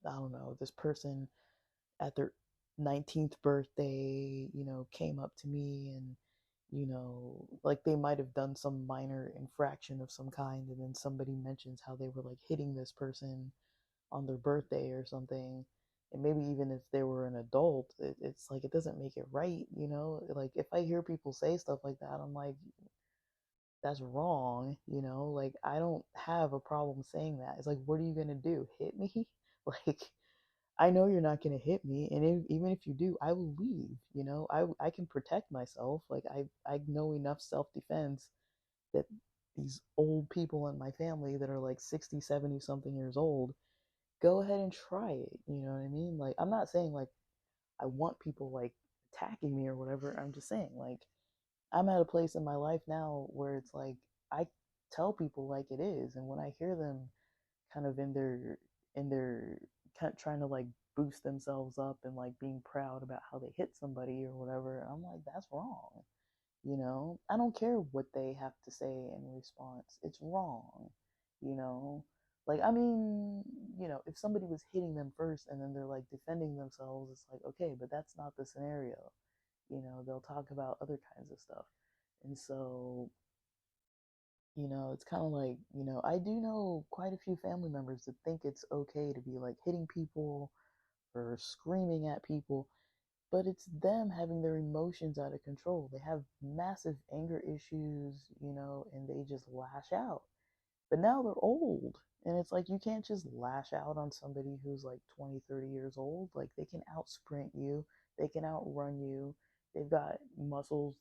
I don't know, this person at their 19th birthday, came up to me and, like they might have done some minor infraction of some kind, and then somebody mentions how they were like hitting this person on their birthday or something. And maybe even if they were an adult, it's like it doesn't make it right, Like if I hear people say stuff like that, I'm like, that's wrong, Like I don't have a problem saying that. It's like, what are you gonna do? Hit me? Like, I know you're not gonna hit me, and even if you do, I will leave. I can protect myself. Like I know enough self defense that these old people in my family that are like 60, 70 something years old, go ahead and try it. You know what I mean? Like, I'm not saying like I want people like attacking me or whatever. I'm just saying, like, I'm at a place in my life now where it's like I tell people like it is, and when I hear them kind of in their kind of trying to like boost themselves up and like being proud about how they hit somebody or whatever, I'm like, that's wrong. I don't care what they have to say in response. It's wrong. you know like, I mean, if somebody was hitting them first and then they're like defending themselves, it's like, okay, but that's not the scenario. They'll talk about other kinds of stuff. And so, it's kind of like, I do know quite a few family members that think it's okay to be like hitting people or screaming at people, but it's them having their emotions out of control. They have massive anger issues, and they just lash out. But now they're old, and it's like you can't just lash out on somebody who's like 20, 30 years old. Like, they can out sprint you, they can outrun you, they've got muscles.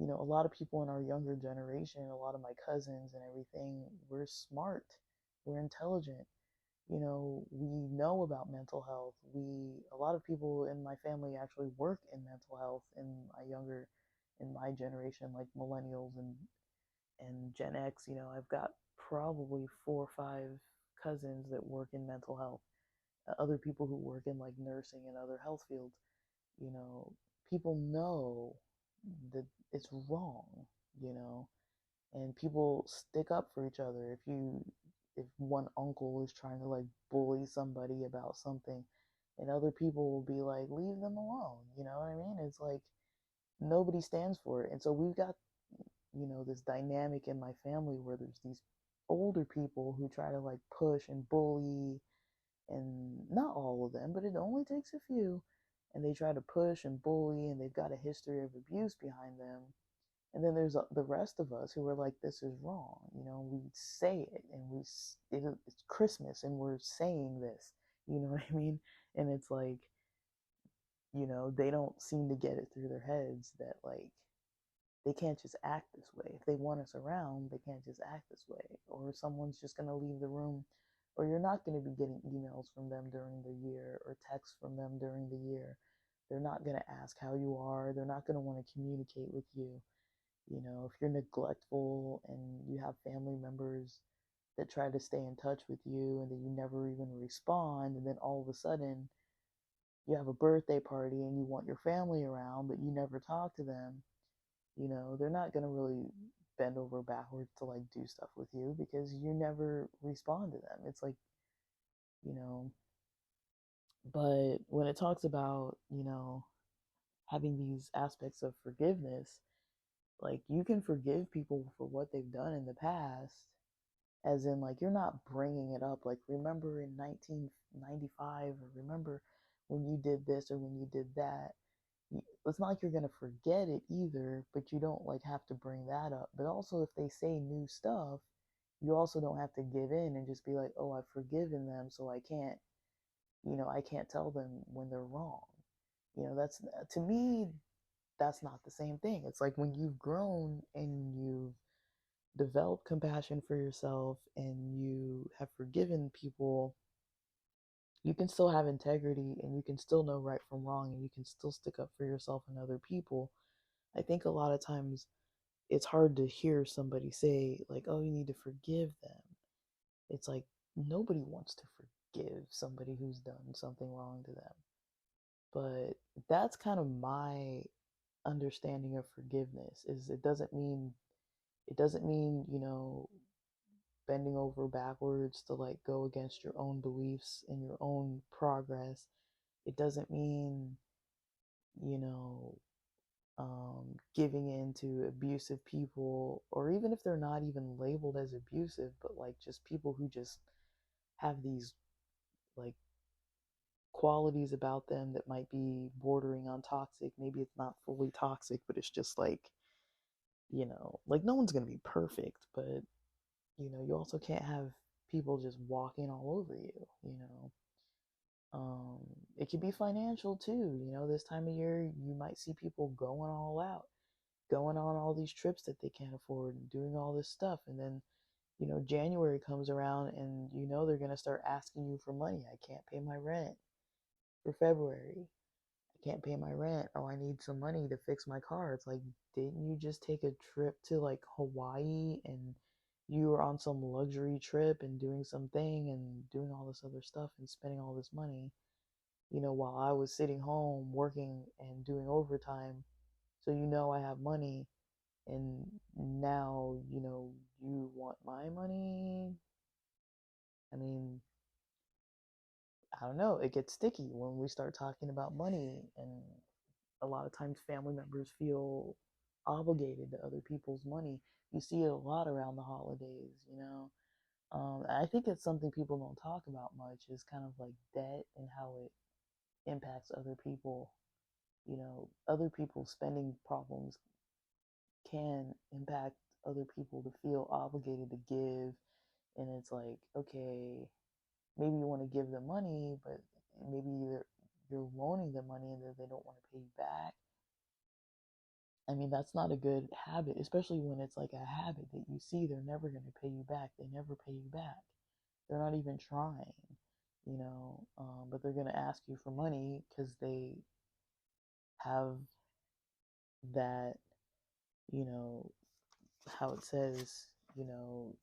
A lot of people in our younger generation, a lot of my cousins and everything, we're smart, we're intelligent. We know about mental health. A lot of people in my family actually work in mental health in my generation, like millennials and Gen X. I've got probably 4 or 5 cousins that work in mental health, other people who work in like nursing and other health fields. You know, People know that it's wrong, you know, and people stick up for each other. If one uncle is trying to like bully somebody about something, and other people will be like, leave them alone. You know what I mean? It's like nobody stands for it. And so we've got, this dynamic in my family where there's these older people who try to like push and bully, and not all of them, but it only takes a few. And they try to push and bully, and they've got a history of abuse behind them. And then there's the rest of us who are like, this is wrong. We say it, and it's Christmas, and we're saying this. You know what I mean? And it's like, they don't seem to get it through their heads that like they can't just act this way. If they want us around, they can't just act this way, or someone's just going to leave the room, or you're not going to be getting emails from them during the year or texts from them during the year. They're not going to ask how you are. They're not going to want to communicate with you. If you're neglectful and you have family members that try to stay in touch with you and then you never even respond, and then all of a sudden you have a birthday party and you want your family around, but you never talk to them, they're not going to really bend over backwards to like do stuff with you because you never respond to them. It's like, you know, but when it talks about, having these aspects of forgiveness, like you can forgive people for what they've done in the past, as in like you're not bringing it up like, remember in 1995, or remember when you did this or when you did that. It's not like you're gonna forget it either, but you don't like have to bring that up. But also, if they say new stuff, you also don't have to give in and just be like, oh, I've forgiven them, so I can't tell them when they're wrong. That's, to me, that's not the same thing. It's like when you've grown and you've developed compassion for yourself and you have forgiven people, you can still have integrity and you can still know right from wrong and you can still stick up for yourself and other people. I think a lot of times it's hard to hear somebody say, like, oh, you need to forgive them. It's like, nobody wants to forgive somebody who's done something wrong to them. But that's kind of my understanding of forgiveness. Is it doesn't mean, bending over backwards to like go against your own beliefs and your own progress. It doesn't mean, you know, giving in to abusive people, or even if they're not even labeled as abusive, but like just people who just have these like qualities about them that might be bordering on toxic. Maybe it's not fully toxic, but it's just like, like no one's going to be perfect, but you also can't have people just walking all over you. Um, it could be financial too. This time of year, you might see people going all out, going on all these trips that they can't afford and doing all this stuff. And then, January comes around and they're going to start asking you for money. I can't pay my rent for February. I can't pay my rent. Oh, I need some money to fix my car. It's like, didn't you just take a trip to like Hawaii and you were on some luxury trip and doing something and doing all this other stuff and spending all this money, while I was sitting home working and doing overtime. So I have money, and now, you want my money. I mean, I don't know. It gets sticky when we start talking about money, and a lot of times family members feel obligated to other people's money. You see it a lot around the holidays. I think it's something people don't talk about much, is kind of like debt and how it impacts other people. Other people's spending problems can impact other people to feel obligated to give. And it's like, okay, maybe you want to give them money, but maybe you're loaning them money and they don't want to pay you back. I mean, that's not a good habit, especially when it's like a habit that you see they're never going to pay you back. They never pay you back. They're not even trying, but they're going to ask you for money because they have that, you know, how it says, you know,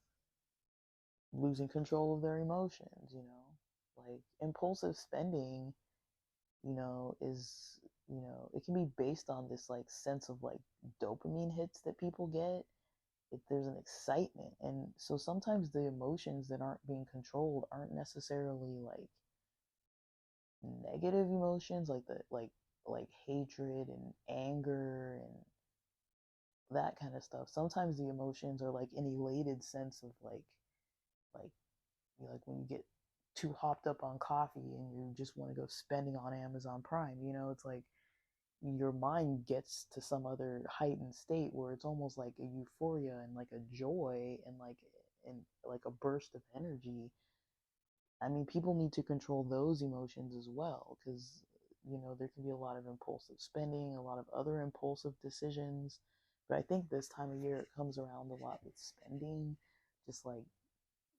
losing control of their emotions. Like impulsive spending, is, it can be based on this like sense of like dopamine hits that people get. If there's an excitement, and so sometimes the emotions that aren't being controlled aren't necessarily like negative emotions, like like hatred and anger and that kind of stuff. Sometimes the emotions are like an elated sense of like like when you get too hopped up on coffee and you just want to go spending on Amazon Prime. It's like your mind gets to some other heightened state where it's almost like a euphoria and like a joy and like a burst of energy. I mean, people need to control those emotions as well, because there can be a lot of impulsive spending, a lot of other impulsive decisions. But I think this time of year it comes around a lot with spending, just like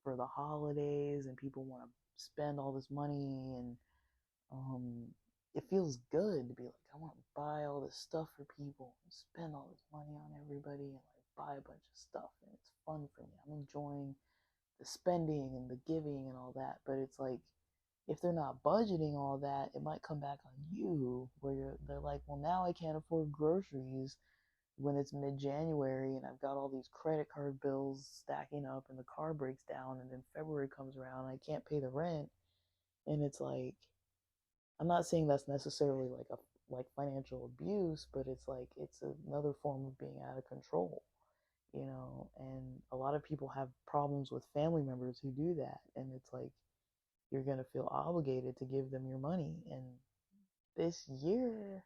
for the holidays, and people want to spend all this money, and um, it feels good to be like, I want to buy all this stuff for people and spend all this money on everybody and like buy a bunch of stuff, and it's fun for me. I'm enjoying the spending and the giving and all that. But it's like, if they're not budgeting all that, it might come back on you, where they're like, well, now I can't afford groceries when it's mid-January and I've got all these credit card bills stacking up and the car breaks down, and then February comes around and I can't pay the rent. And it's like, I'm not saying that's necessarily like a like financial abuse, but it's like it's another form of being out of control. And a lot of people have problems with family members who do that, and it's like you're going to feel obligated to give them your money. And this year,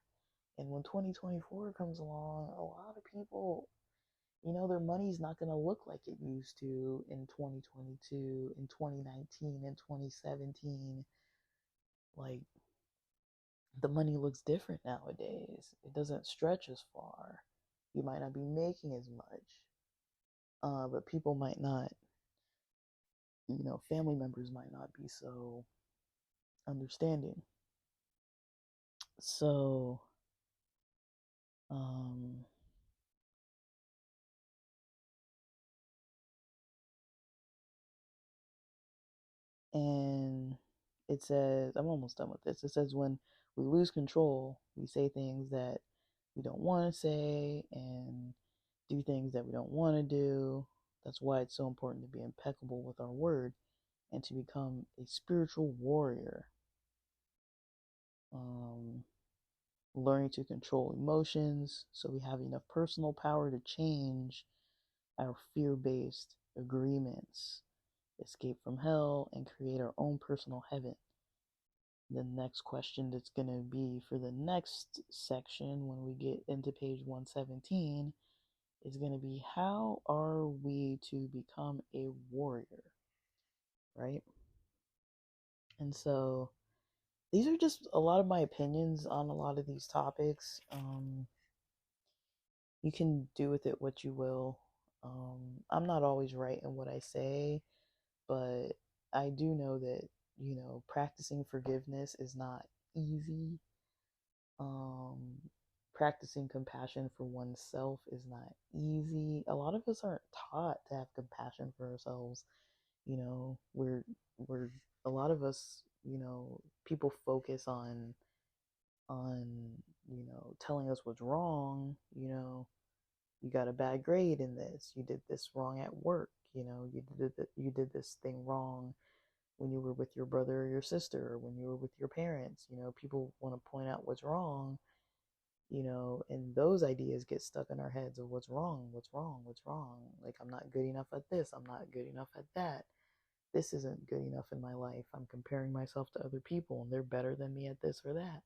and when 2024 comes along, a lot of people, their money's not going to look like it used to in 2022, in 2019, in 2017. Like, the money looks different nowadays. It doesn't stretch as far. You might not be making as much, but people might not, family members might not be so understanding. So, um, it says, I'm almost done with this. It says, when we lose control, we say things that we don't want to say and do things that we don't want to do. That's why it's so important to be impeccable with our word and to become a spiritual warrior. Um, Learning to control emotions so we have enough personal power to change our fear based agreements, escape from hell, and create our own personal heaven. The next question that's going to be for the next section when we get into page 117 is going to be, how are we to become a warrior, right? And so these are just a lot of my opinions on a lot of these topics. You can do with it what you will. I'm not always right in what I say, but I do know that, practicing forgiveness is not easy. Um, Practicing compassion for oneself is not easy. A lot of us aren't taught to have compassion for ourselves. We're a lot of us, people focus on telling us what's wrong. You got a bad grade in this, you did this wrong at work, you did this thing wrong when you were with your brother or your sister, or when you were with your parents. People want to point out what's wrong, and those ideas get stuck in our heads of what's wrong, what's wrong, what's wrong. Like, I'm not good enough at this, I'm not good enough at that, this isn't good enough in my life, I'm comparing myself to other people and they're better than me at this or that.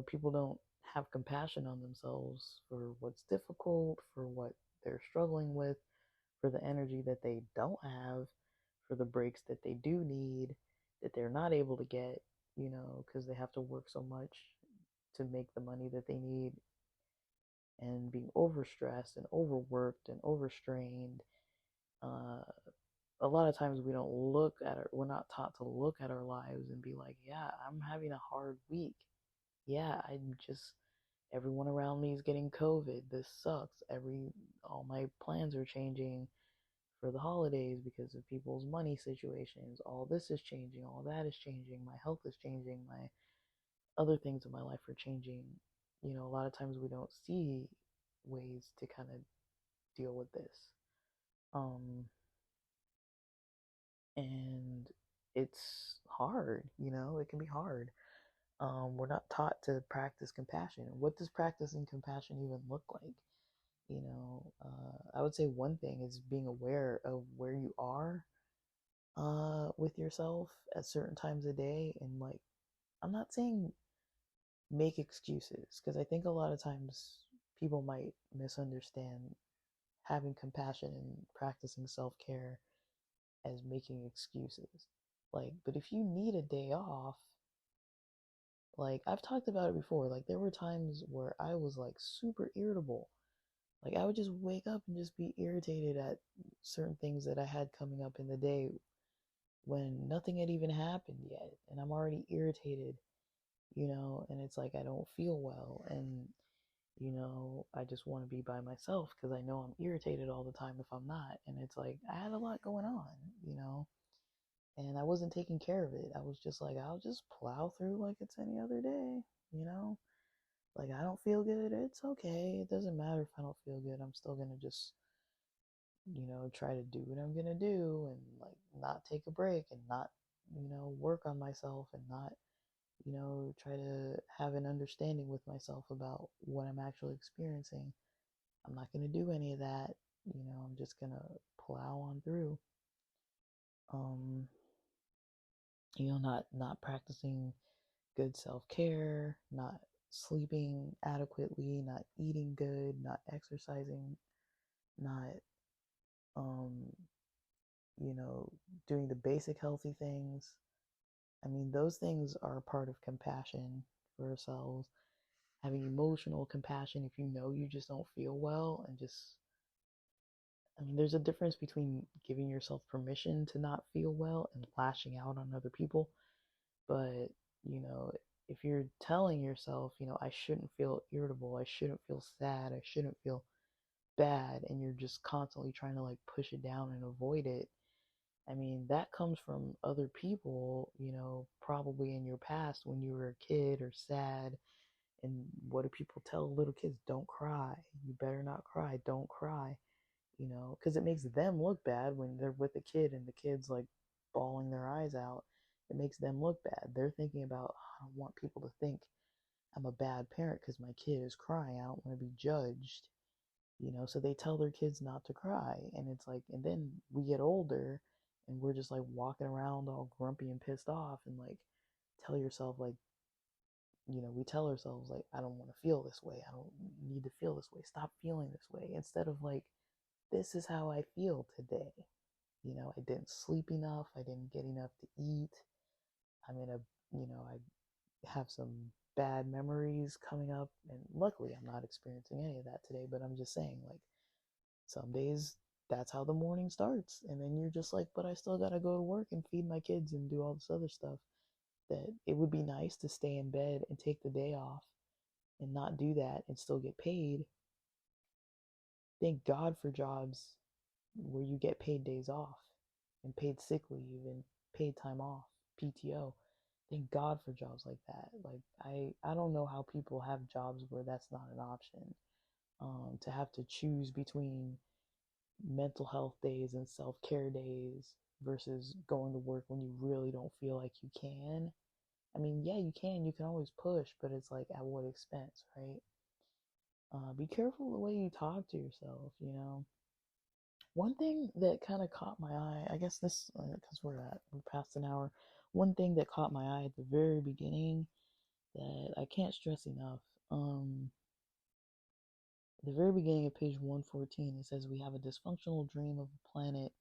People don't have compassion on themselves for what's difficult, for what they're struggling with, for the energy that they don't have, for the breaks that they do need, that they're not able to get, because they have to work so much to make the money that they need, and being overstressed and overworked and overstrained. Uh, a lot of times we're not taught to look at our lives and be like, yeah, I'm having a hard week. Yeah, everyone around me is getting COVID. This sucks. All my plans are changing for the holidays because of people's money situations. All this is changing. All that is changing. My health is changing. My other things in my life are changing. A lot of times we don't see ways to kind of deal with this. Um, and it's hard, it can be hard. We're not taught to practice compassion. What does practicing compassion even look like? I would say one thing is being aware of where you are with yourself at certain times of day. And, like, I'm not saying make excuses, because I think a lot of times people might misunderstand having compassion and practicing self-care as making excuses. Like, but if you need a day off, like, I've talked about it before, like, there were times where I was like super irritable. Like, I would just wake up and just be irritated at certain things that I had coming up in the day when nothing had even happened yet, and I'm already irritated, and it's like I don't feel well, and I just want to be by myself because I know I'm irritated all the time if I'm not. And it's like I had a lot going on, and I wasn't taking care of it. I was just like, I'll just plow through like it's any other day, you know? Like, I don't feel good, it's okay. It doesn't matter if I don't feel good. I'm still gonna just, try to do what I'm gonna do, and, like, not take a break, and not, work on myself, and not, try to have an understanding with myself about what I'm actually experiencing. I'm not gonna do any of that. I'm just gonna plow on through. Um, not practicing good self-care, not sleeping adequately, not eating good, not exercising, not um, you know, doing the basic healthy things. I mean, those things are a part of compassion for ourselves. Having emotional compassion if you know you just don't feel well, and just, I mean, there's a difference between giving yourself permission to not feel well and lashing out on other people. But, you know, if you're telling yourself, I shouldn't feel irritable, I shouldn't feel sad, I shouldn't feel bad, and you're just constantly trying to, like, push it down and avoid it, I mean, that comes from other people, probably in your past when you were a kid or sad. And what do people tell little kids? Don't cry. You better not cry. Don't cry. Because it makes them look bad when they're with a kid and the kid's like bawling their eyes out. It makes them look bad. They're thinking about, "Oh, I don't want people to think I'm a bad parent because my kid is crying. I don't want to be judged." So they tell their kids not to cry. And it's like, and then we get older and we're just like walking around all grumpy and pissed off and like tell yourself, like, we tell ourselves, like, I don't want to feel this way. I don't need to feel this way. Stop feeling this way. Instead of like, this is how I feel today. I didn't sleep enough. I didn't get enough to eat. I'm in a, I have some bad memories coming up. And luckily, I'm not experiencing any of that today. But I'm just saying, like, some days that's how the morning starts. And then you're just like, but I still got to go to work and feed my kids and do all this other stuff. That it would be nice to stay in bed and take the day off and not do that and still get paid. Thank God for jobs where you get paid days off and paid sick leave and paid time off, PTO. Thank God for jobs like that. Like I don't know how people have jobs where that's not an option. To have to choose between mental health days and self-care days versus going to work when you really don't feel like you can. I mean, yeah, you can always push, but it's like at what expense, right? Be careful the way you talk to yourself, One thing that kind of caught my eye, I guess this, because we're past an hour, one thing that caught my eye at the very beginning that I can't stress enough, the very beginning of page 114, it says, "We have a dysfunctional dream of a planet,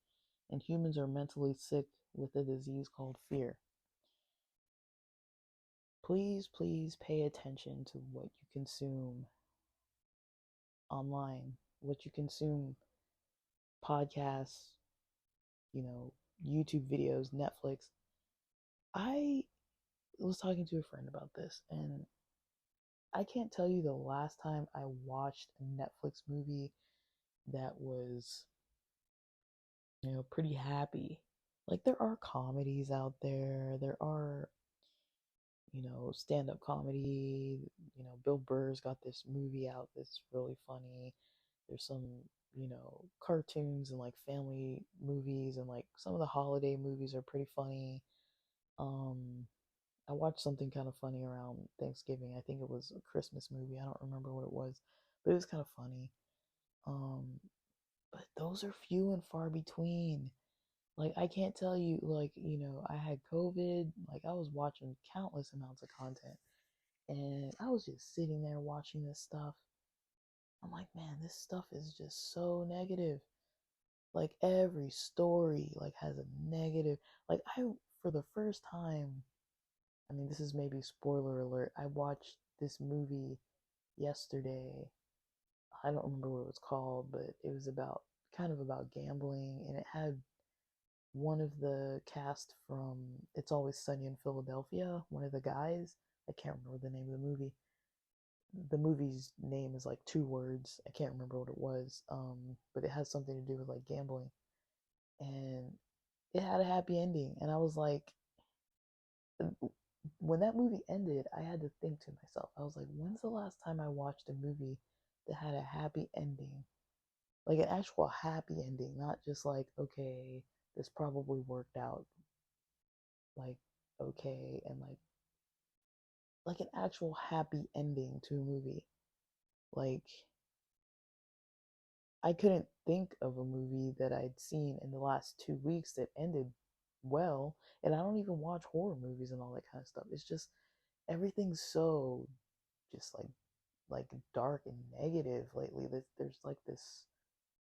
and humans are mentally sick with a disease called fear." Please, please pay attention to what you consume online, what you consume, podcasts, you know, YouTube videos, Netflix. I was talking to a friend about this, and I can't tell you the last time I watched a Netflix movie that was, pretty happy. Like, there are comedies out there, there are, stand up comedy. Bill Burr's got this movie out that's really funny. There's some, cartoons and like family movies, and like some of the holiday movies are pretty funny. Um, I watched something kind of funny around Thanksgiving. I think it was a Christmas movie. I don't remember what it was, but it was kind of funny. Um, but those are few and far between. Like, I can't tell you, like, I had COVID. Like, I was watching countless amounts of content, and I was just sitting there watching this stuff. I'm like, man, this stuff is just so negative. Like, every story like has a negative. Like, for the first time, I mean, this is maybe spoiler alert. I watched this movie yesterday. I don't remember what it was called, but it was about gambling, and it had one of the cast from It's Always Sunny in Philadelphia, one of the guys. I can't remember the name of the movie. The movie's name is like two words. I can't remember what it was. But it has something to do with like gambling, and it had a happy ending. And I was like, when that movie ended, I had to think to myself, I was like, when's the last time I watched a movie that had a happy ending? Like an actual happy ending, not just like, okay, this probably worked out, like, okay, and like an actual happy ending to a movie. Like, I couldn't think of a movie that I'd seen in the last 2 weeks that ended well, and I don't even watch horror movies and all that kind of stuff. It's just everything's so just like dark and negative lately. There's like this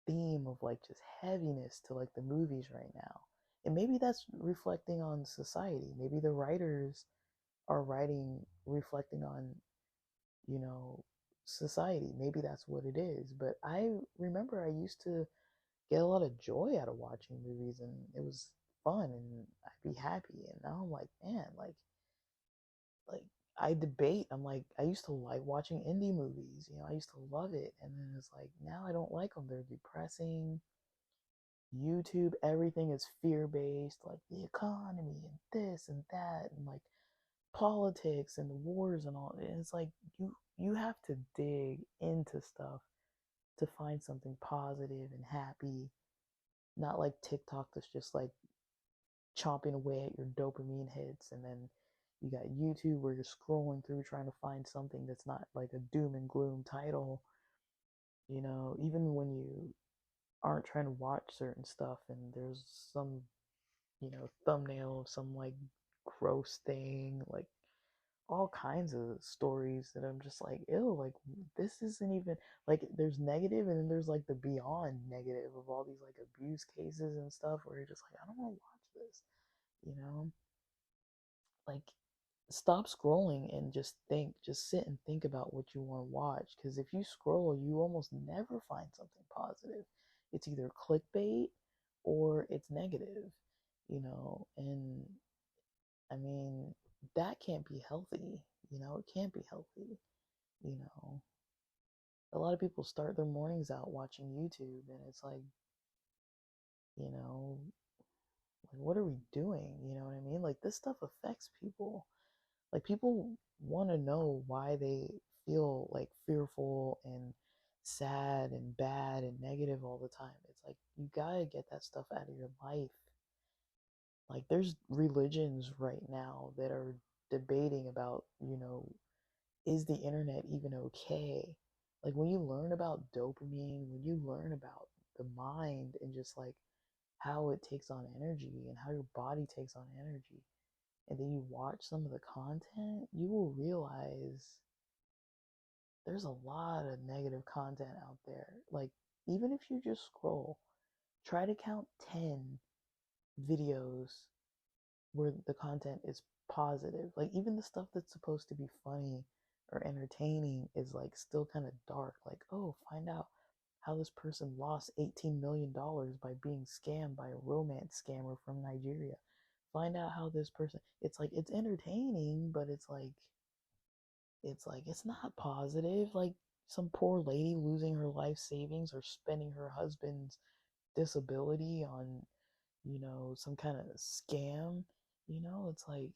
theme of like just heaviness to like the movies right now. And maybe that's reflecting on society. Maybe the writers are writing reflecting on, you know, society. Maybe that's what it is. But I remember I used to get a lot of joy out of watching movies, and it was fun and I'd be happy. And now I'm like, man, like I debate. I'm like, I used to like watching indie movies. I used to love it, and then it's like now I don't like them. They're depressing. YouTube, everything is fear-based, like the economy and this and that, and like politics and the wars and all. And it's like you have to dig into stuff to find something positive and happy, not like TikTok that's just like chomping away at your dopamine hits, and then you got YouTube where you're scrolling through trying to find something that's not like a doom and gloom title. Even when you aren't trying to watch certain stuff and there's some, thumbnail of some like gross thing, like all kinds of stories that I'm just like, ew, like this isn't even like there's negative and then there's like the beyond negative of all these like abuse cases and stuff where you're just like, I don't want to watch this, you know? Like stop scrolling and just sit and think about what you want to watch, because if you scroll, you almost never find something positive. It's either clickbait or it's negative, and I mean, that can't be healthy. It can't be healthy. You know, a lot of people start their mornings out watching YouTube, and it's like, you know, like what are we doing? You know what I mean? Like this stuff affects people. Like people want to know why they feel like fearful and sad and bad and negative all the time. It's like you gotta get that stuff out of your life. Like there's religions right now that are debating about, is the internet even okay? Like when you learn about dopamine, when you learn about the mind and just like how it takes on energy and how your body takes on energy, and then you watch some of the content, you will realize there's a lot of negative content out there. Like, even if you just scroll, try to count 10 videos where the content is positive. Like, even the stuff that's supposed to be funny or entertaining is like still kind of dark. Like, oh, find out how this person lost $18 million by being scammed by a romance scammer from Nigeria. Find out how this person, it's like, it's entertaining, but it's like it's not positive. Like some poor lady losing her life savings or spending her husband's disability on, some kind of scam. It's like,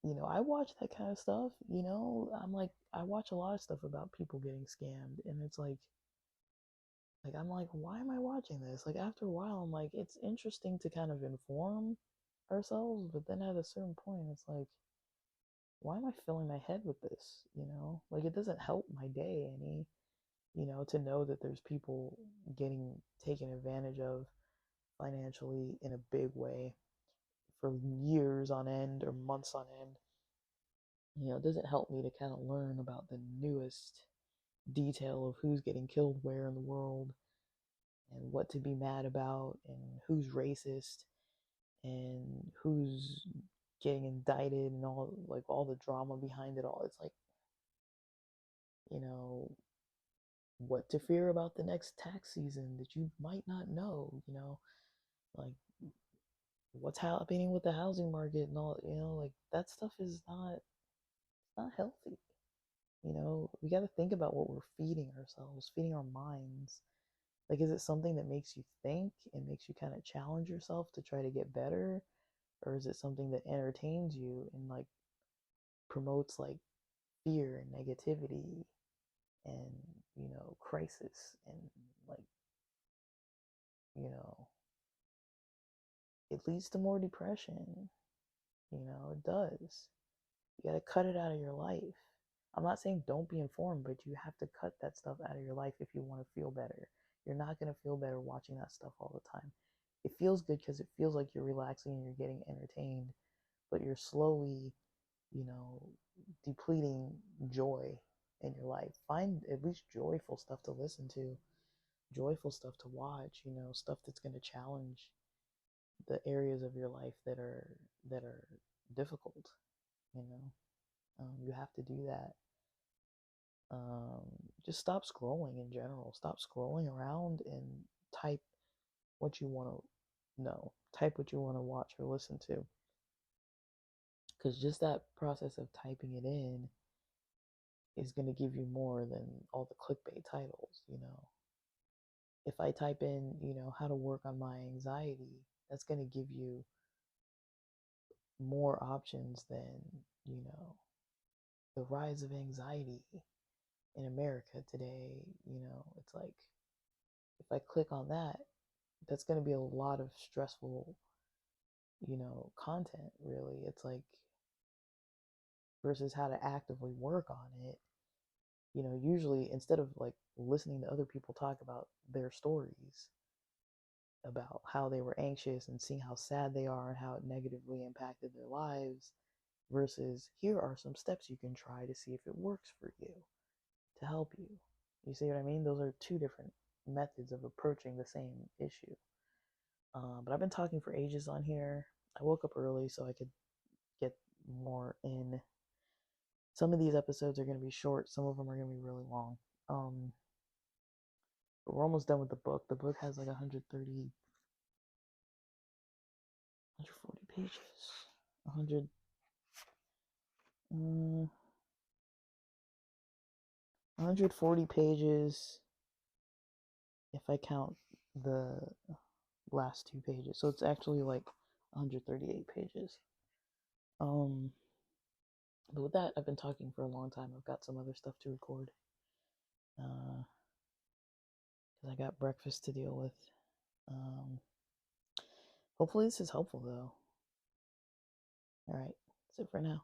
I watch that kind of stuff. I'm like, I watch a lot of stuff about people getting scammed, and it's like I'm like, why am I watching this? Like after a while, I'm like, it's interesting to kind of inform ourselves, but then at a certain point, it's like, why am I filling my head with this? Like it doesn't help my day any, to know that there's people getting taken advantage of financially in a big way for years on end or months on end. It doesn't help me to kind of learn about the newest detail of who's getting killed where in the world and what to be mad about and who's racist and who's getting indicted and all the drama behind it all. It's like, you know, what to fear about the next tax season that you might not know, like what's happening with the housing market and all, like that stuff is not healthy. We got to think about what we're feeding ourselves, feeding our minds. Like, is it something that makes you think and makes you kind of challenge yourself to try to get better? Or is it something that entertains you and like promotes like fear and negativity and, crisis and like, you know, it leads to more depression. It does. You got to cut it out of your life. I'm not saying don't be informed, but you have to cut that stuff out of your life if you want to feel better. You're not going to feel better watching that stuff all the time. It feels good because it feels like you're relaxing and you're getting entertained, but you're slowly, you know, depleting joy in your life. Find at least joyful stuff to listen to, joyful stuff to watch, stuff that's going to challenge the areas of your life that are difficult, you know. You have to do that. um, just stop scrolling in general. Stop scrolling around and type what you want to know. Type what you want to watch or listen to. Because just that process of typing it in is going to give you more than all the clickbait titles. if I type in, how to work on my anxiety, that's going to give you more options than, you know, the rise of anxiety in America today. It's like if I click on that, that's going to be a lot of stressful, content, really. It's like versus how to actively work on it. Usually instead of like listening to other people talk about their stories about how they were anxious and seeing how sad they are and how it negatively impacted their lives, versus here are some steps you can try to see if it works for you to help you. You see what I mean? Those are two different methods of approaching the same issue. But I've been talking for ages on here. I woke up early so I could get more in. Some of these episodes are going to be short, some of them are going to be really long. But we're almost done with the book. The book has like 130, 140 pages. 100, 140 pages if I count the last 2 pages. So it's actually like 138 pages. But with that, I've been talking for a long time. I've got some other stuff to record. Because I got breakfast to deal with. Hopefully this is helpful, though. Alright, that's it for now.